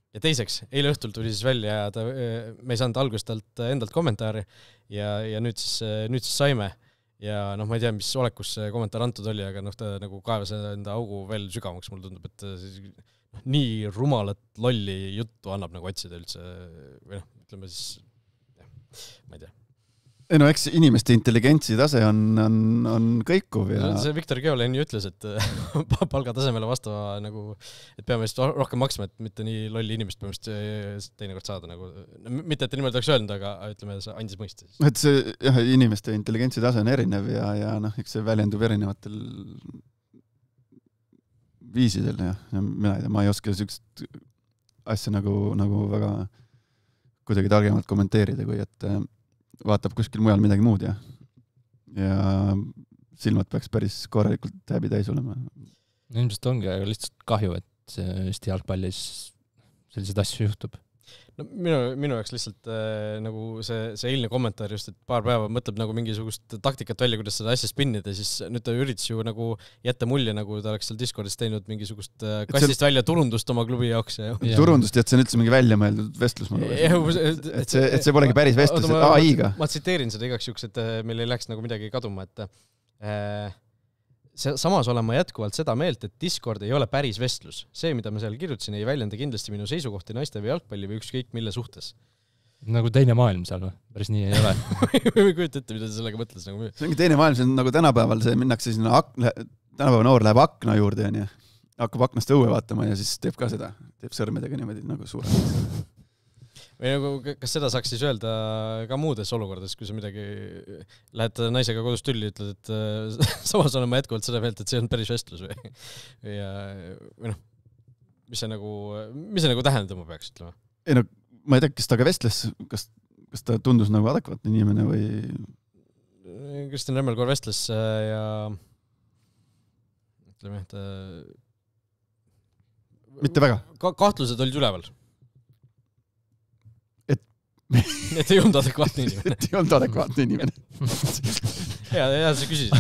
Ja teiseks, eile õhtul tuli siis välja ja me ei saanud algust talt endalt kommentaari ja nüüd siis saime ja ma ei tea, mis olekus see kommentaar antud oli, aga ta nagu kaevas enda augu veel sügavamaks, mulle tundub, et nii rumalat lolli juttu annab nagu otsida üldse või ütleme siis, ma ei tea. No eks inimeste intelligentsi tase on kõikuv ja... See Viktor Geolen ju ütles, et palgatasemele vastava nagu, et peame just rohkem maksma, et mitte nii lolli inimest peame just teinekord saada nagu, mitte et niimoodi oleks öelnud, aga ütleme, see andis mõista. Et see inimeste intelligentsi tase on erinev ja eks see väljendub erinevatel viisidel ja mina ei tea, ma ei oska sükst asja nagu väga kuidagi targemalt kommenteerida, kui et vaatab kuskil mujal midagi muud ja silmad peaks päris korralikult häbi täis olema. Ilmselt ongi lihtsalt kahju, et Eesti jalgpallis selliseid asju juhtub. No, minu jaoks lihtsalt nagu see eilne kommentaar just, et paar päeva mõtleb nagu mingisugust taktikat välja, kuidas seda asja spinnida, siis nüüd ta üritas ju nagu jätta mulje, nagu ta oleks seal Discordis teinud mingisugust kastist välja turundust oma klubi jaoks. Turundust, et see on üldse mingi välja mõeldud vestlus. Et see polegi päris vestlus, et AI-ga. Ma tsiteerin seda igaks juhuks, et meil ei läheks nagu midagi kaduma, et samas olen ma jätkuvalt seda meelt, et Discord ei ole päris vestlus. See, mida ma seal kirjutasin, ei väljenda kindlasti minu seisukohti naiste või jalgpalli või ükskõik mille suhtes. Nagu teine maailm seal või? Päris nii ei ole. Või kujuta ette, mida sa sellega mõtles? Nagu... See ongi teine maailm, see on nagu tänapäeval, see minnakse sinna, tänapäeva noor läheb akna juurde ja hakkab aknast õue vaatama ja siis teeb ka seda, teeb sõrmedega niimoodi nagu suuremaks. Või nagu, kas seda saaks siis öelda ka muudes olukordades, kui sa midagi lähed naisega kodus tülli, ütled, et samas olen ma jätkuvalt seda meelt, et see on päris vestlus või mis see nagu tähendama peaks, ütlema? Ei ma ei tea, kes ta ka vestles, kas ta tundus nagu adekvaatne inimene või... Kristjan Remmelkoor vestles ja ütleme, et mitte väga. Kahtlused olid üleval. Et ei olnud adekvaatne inimene. Et ei olnud adekvaatne inimene. ja sa küsisid.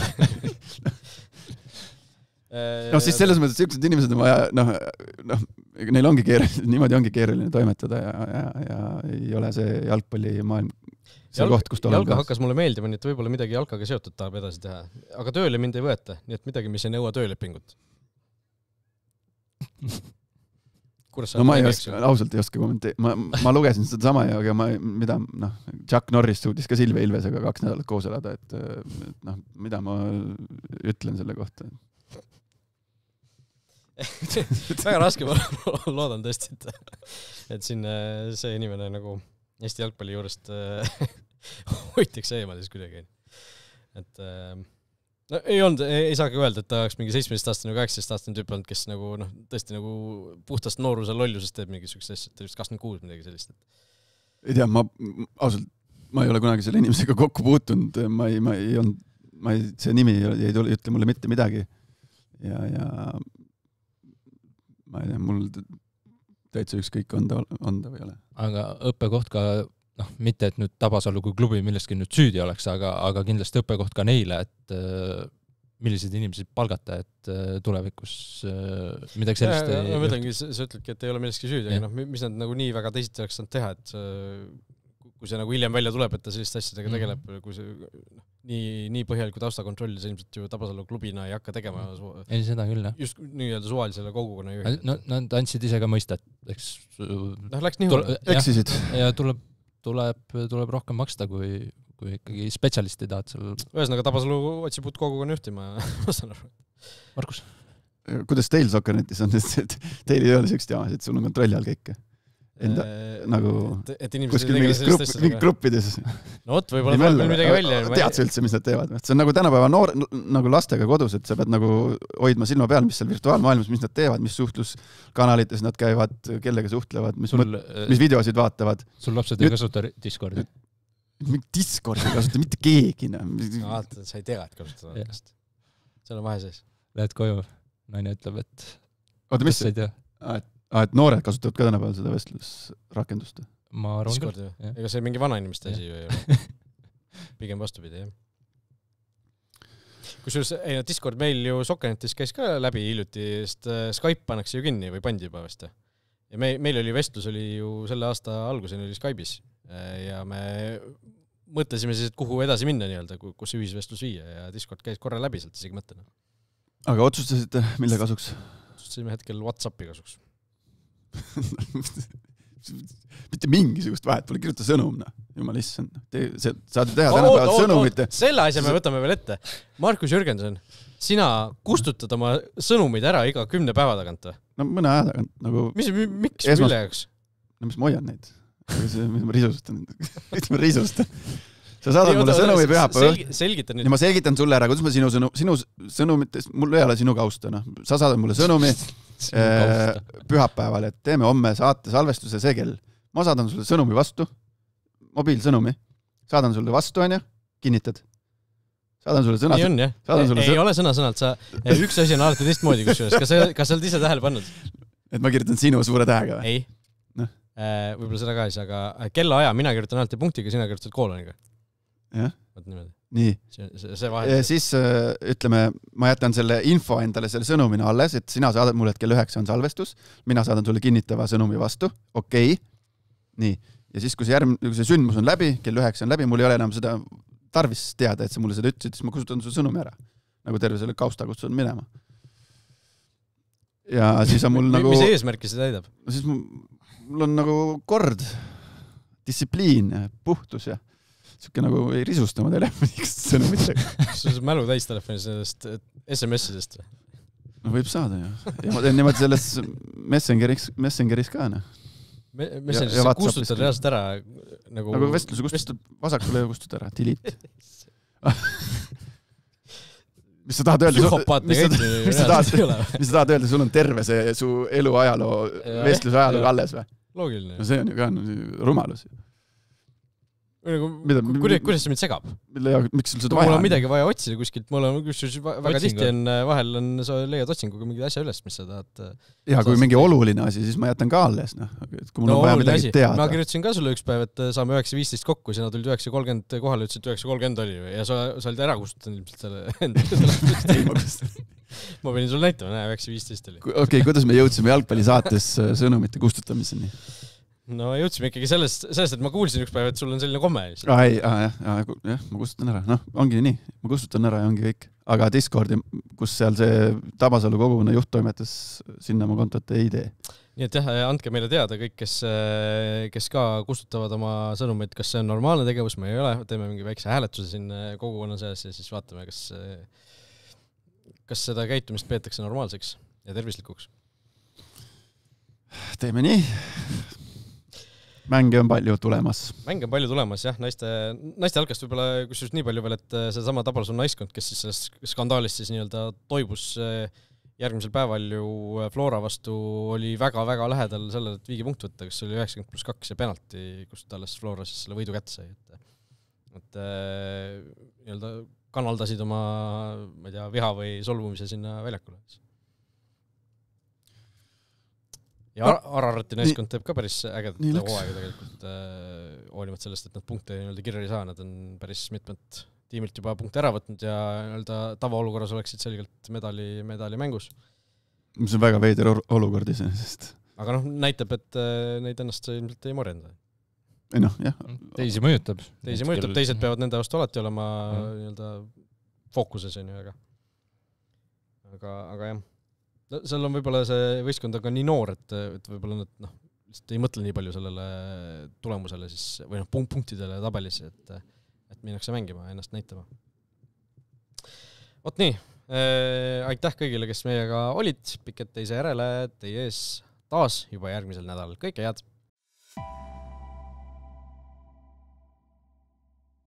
Siis selles mõttes, et sellised inimesed on vaja, neil ongi keeruline, niimoodi ongi keeruline toimetada ja ei ole see jalgpallimaailm see koht, kus ta jalga hakkas mulle meeldima, nii et võib-olla midagi jalkaga seotud tahab edasi teha. Aga tööle mind ei võeta, nii et midagi, mis ei nõua töölepingut. Kuressaare no ma ausalt ei oska ma lugesin seda sama ja aga Chuck Norris suudis ka Silvia Ilvesega 2 nädalat koos elada, et mida ma ütlen selle kohta. Väga raske, ma loodan tõesti, et siin see inimene nagu Eesti jalgpalli juurest hoitakse eemal siis kuidagi. Et ei saagi öelda, et ta oleks mingi 17-aastane või 18-aastane tüüp olnud, kes nagu tõesti nagu puhtast nooruse lollusest teeb mingi sükst asja, ta vist 26 midagi sellist. Ei tea, ma ei ole kunagi selle inimesega kokku puutunud, see nimi ei ütle mulle mitte midagi ja ma ei tea, mul täitsa ükskõik on ta või ole. Aga õppekoht ka, mitte et nüüd Tabasalu kui klubi millestki nüüd süüdi oleks, aga kindlasti õppekoht ka neile, et millised inimesed palgata, et tulevikus midagi sellist ei... Ma mõtlengi, sa ütledki, et ei ole millestki süüdi, aga mis nad nagu nii väga teisiti oleks saanud teha, et kui see nagu hiljem välja tuleb, et ta sellist asjadega tegeleb, kui see nii põhjaliku taustakontrolli see ilmselt ju Tabasalu klubina ei hakka tegema. Ei, seda küll, jah. Just nii-öelda suvalisele kogukonna juhi. Nad andsid ise ka mõista, et eks... läks nii hull. Eksisid. Ja tuleb rohkem maksta, kui ikkagi spetsialisti tahad seal... Ühesõnaga, Tabasalu otsib uut kogukonna juhtima, ma saan aru. Markus? Kuidas teil Soccernetis on, et teil ei ole sellist jamas, et sul on kontrolli all kõike? Nagu kuskil mingis gruppides. No vot, võib-olla tuleb midagi välja. Tead sa üldse, mis nad teevad? See on nagu tänapäeva nagu lastega kodus, et sa pead nagu hoidma silma peal, mis seal virtuaalmaailmas, mis nad teevad, mis suhtluskanalites nad käivad, kellega suhtlevad, mis videosid vaatavad. Sul lapsed ei kasuta Discordi? Discordi ei kasuta mitte keegi. Sa ei tea, et kasutada. Seal on vahe sees. Lähed koju, naine ütleb, et... Oota, mis see? Et noored kasutavad ka tänapäeval seda vestlusrakendust? Ma arvan Discord, küll. Ega see mingi vana inimeste asi ju ei ole. Pigem vastupidi, jah. Kusjuures, Discord meil ju Soccernetis käis ka läbi hiljuti, sest Skype pannakse ju kinni või pandi juba vast. Ja meil oli vestlus oli ju selle aasta alguseni oli Skype'is ja me mõtlesime siis, et kuhu edasi minna nii-öelda, kus see ühisvestlus viia ja Discord käis korra läbi sealt isegi mõttena. Aga otsustasite, mille kasuks? Otsustasime hetkel WhatsAppi kasuks. Mitte mingisugust vahet, pole kirjuta sõnum, jumal issand. Saad teha tänapäeval sõnumite. Selle asja me võtame veel ette. Markus Jürgenson, sina kustutad oma sõnumid ära iga 10 päeva tagant või? No mõne aja tagant. Miks mille jaoks? No mis ma hoian neid? Mis ma risustan? Sa saadad mulle sõnumi pühapäeva selgita nüüd. Ja ma selgitan sulle ära, kuidas ma sinu sõnumitest, mul ei ole sinu kausta. Sa saadad mulle sõnumi pühapäeval, et teeme homme saate salvestuse see kell. Ma saadan sulle sõnumi vastu, mobiilsõnumi, saadan sulle vastu, kinnitad. Saadan sulle sõnad. Nii on, jah. Ei ole sõna-sõnalt. Üks asi on alati teistmoodi kusjuures. Kas sa oled ise tähele pannud? Et ma kirjutan sinu suure tähega või? Ei. Võib-olla seda ka ei saa, aga kellaaja mina kirjutan alati punktiga, sina kirjutad kooloniga. Jah. Nii. See vahe. Siis ütleme, ma jätan selle info endale selle sõnumina alles, et sina saadad mulle, et kell 9 on salvestus, mina saadan sulle kinnitava sõnumi vastu, okei. Nii. Ja siis, kui see sündmus on läbi, kell 9 on läbi, mul ei ole enam seda tarvis teada, et sa mulle seda ütlesid, siis ma kustutan su sõnumi ära. Nagu terve selle kausta kutsun minema. Ja siis on mul nagu... Mis eesmärki see täidab? Siis mul on nagu kord, distsipliin, puhtus ja siuke nagu ei risusta ma telefoniks sõnumitega. Sul on mälu täis telefonis sellest SMS-idest või? No võib saada, jah. Ja ma teen niimoodi selles Messengeris ka, Messengeris sa kustutad reaalselt ära nagu vestluse kustutad vasakule ja kustutad ära, delete. Mis sa tahad öelda, sul on terve see su elu ajaloo, vestluse ajaloo alles või? Loogiline. No see on ju ka rumalus. Kuidas see mind segab? Miks sul seda vaja? Mul on midagi vaja otsida kuskilt, mul on väga tihti on vahel sa leiad otsinguga mingi asja üles, mis sa tahad. Ja kui mingi oluline asi, siis ma jätan ka alles. Kui mul on vaja midagi teada. Ma kirjutasin ka sulle üks päev, et saame 9.15 kokku, sina tulid 9.30 kohale, ütlesid 9.30 oli ja sa olid ära kustutanud ilmselt selle ma pein sulle näitama, 9.15 oli. Okei, kuidas me jõudsime jalgpallisaates sõnumite kustutamiseni? No jõudsime ikkagi sellest, et ma kuulsin üks päev, et sul on selline komme. Jah, ma kustutan ära. Ongi nii, ma kustutan ära ja ongi kõik. Aga Discordi, kus seal see Tabasalu kogukonna juht toimetas, sinna ma kontot ei tee. nii et jah, andke meile teada kõik, kes ka kustutavad oma sõnumeid, kas see on normaalne tegevus, me ei ole, teeme mingi väikse hääletuse siin kogukonna seas ja siis vaatame, kas seda käitumist peetakse normaalseks ja tervislikuks. Teeme nii. Mänge on palju tulemas. Mänge on palju tulemas, jah. Naiste jalkast võib-olla kusjuures nii palju veel, et seesama Tabasalu naiskond, kes siis sellest skandaalist siis nii-öelda toibus järgmisel päeval ju Flora vastu oli väga-väga lähedal sellele, et viigi punkt võtta, kes oli 90+2 ja penalti, kus ta alles Flora siis selle võidu kätte sai. Et nii-öelda kanaldasid oma, ma ei tea, viha või solvumise sinna väljakule. Ja Ararati naiskond teeb ka päris ägedat hooaega tegelikult, hoolimata sellest, et nad punkte nii-öelda kirja ei saa, nad on päris mitmed tiimilt juba punkte ära võtnud ja nii-öelda tavaolukorras oleksid selgelt medali mängus. See on väga veider olukord iseenesest. Aga näitab, et neid ennast ilmselt ei morjenda. Ei jah. Teisi mõjutab. Teised peavad nende vastu alati olema nii-öelda fookuses, aga jah. Seal on võib-olla see võistkond aga nii noor, et võib-olla nad lihtsalt ei mõtle nii palju sellele tulemusele siis, või punktidele tabelis, et minnakse mängima ja ennast näitama. Vot nii, aitäh kõigile, kes meiega olid, pikket teise järele, teie ees taas juba järgmisel nädalal. Kõike head!